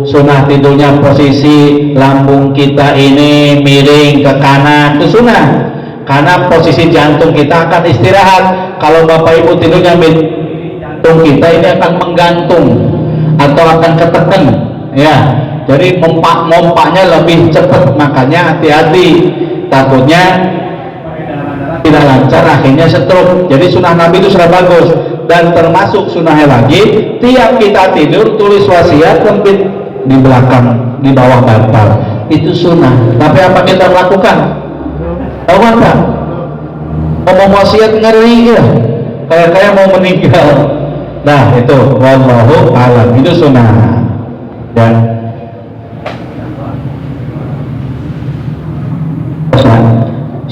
[SPEAKER 1] sunnah tidurnya posisi lambung kita ini miring ke kanan, itu sunnah. Karena posisi jantung kita akan istirahat. Kalau Bapak Ibu tidurnya jantung kita ini akan menggantung atau akan ketekan, ya. Jadi mompaknya lebih cepat, makanya hati-hati, takutnya tidak lancar akhirnya stroke. Jadi sunnah Nabi itu sudah bagus, dan termasuk sunnahnya lagi, tiap kita tidur tulis wasiat lempit di belakang, di bawah bantal. itu sunnah. Tapi apa kita lakukan? Tahu tak? Mau wasiat ngeri ya, kayak mau meninggal. Nah itu wallahu alam, itu sunnah. Dan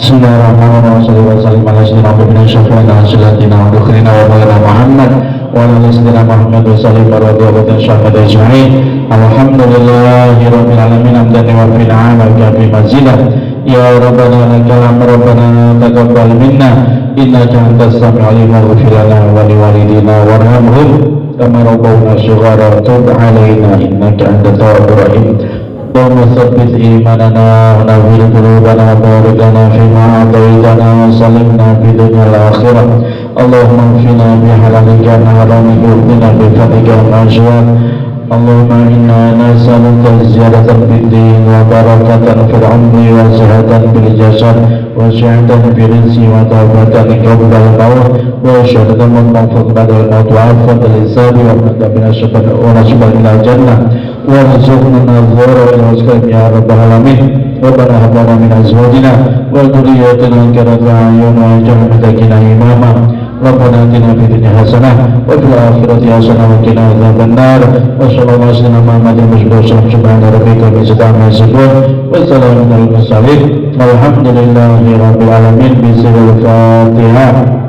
[SPEAKER 1] Bismillahirrahmanirrahim. Sallallahu alaihi Muhammad wa ala sayyidina Muhammad wa sallim radhiyallahu anhu ajma'in. Alhamdulillahi rabbil alamin hamdan wa fil alamin mazidah. Ya rabbana lakal hamd rabbana taqabbal minna innaka antas samiul alim waghfir lana wa liwalidina warhamhum kama rabbawna shighara tub alaina innaka antat tawwabur rahim. اللهم ثبت إيماننا ونور قلوبنا وبارك لنا فيما أعطيتنا وسلمنا في الدنيا والآخرة. اللهم اغفرنا بحلالك عن حرامك واغفرنا بفضلك عن عشوائك. اللهم إنا نسألك زيادة في الدين وبركة في العمر وصحة في الجسد وسعة في الرزق وتوبة قبل الموت وشهادة موفق بعد الموت وعفو الحساب ومن من أشبه ونسبة إلى الجنة وارزقنا النظر إلى وجهك يا رب العالمين. ربنا هب لنا من أزواجنا وذرياتنا قرة أعين واجعلنا متقين إماما. ربنا آتنا في الدنيا حسنة وفي الآخرة حسنة وقنا عذاب النار. وصلى الله على سيدنا محمد وسلم. سبحان ربك رب العزة عما يصفون وسلام على المرسلين والحمد لله رب العالمين. بسم الفاتحة.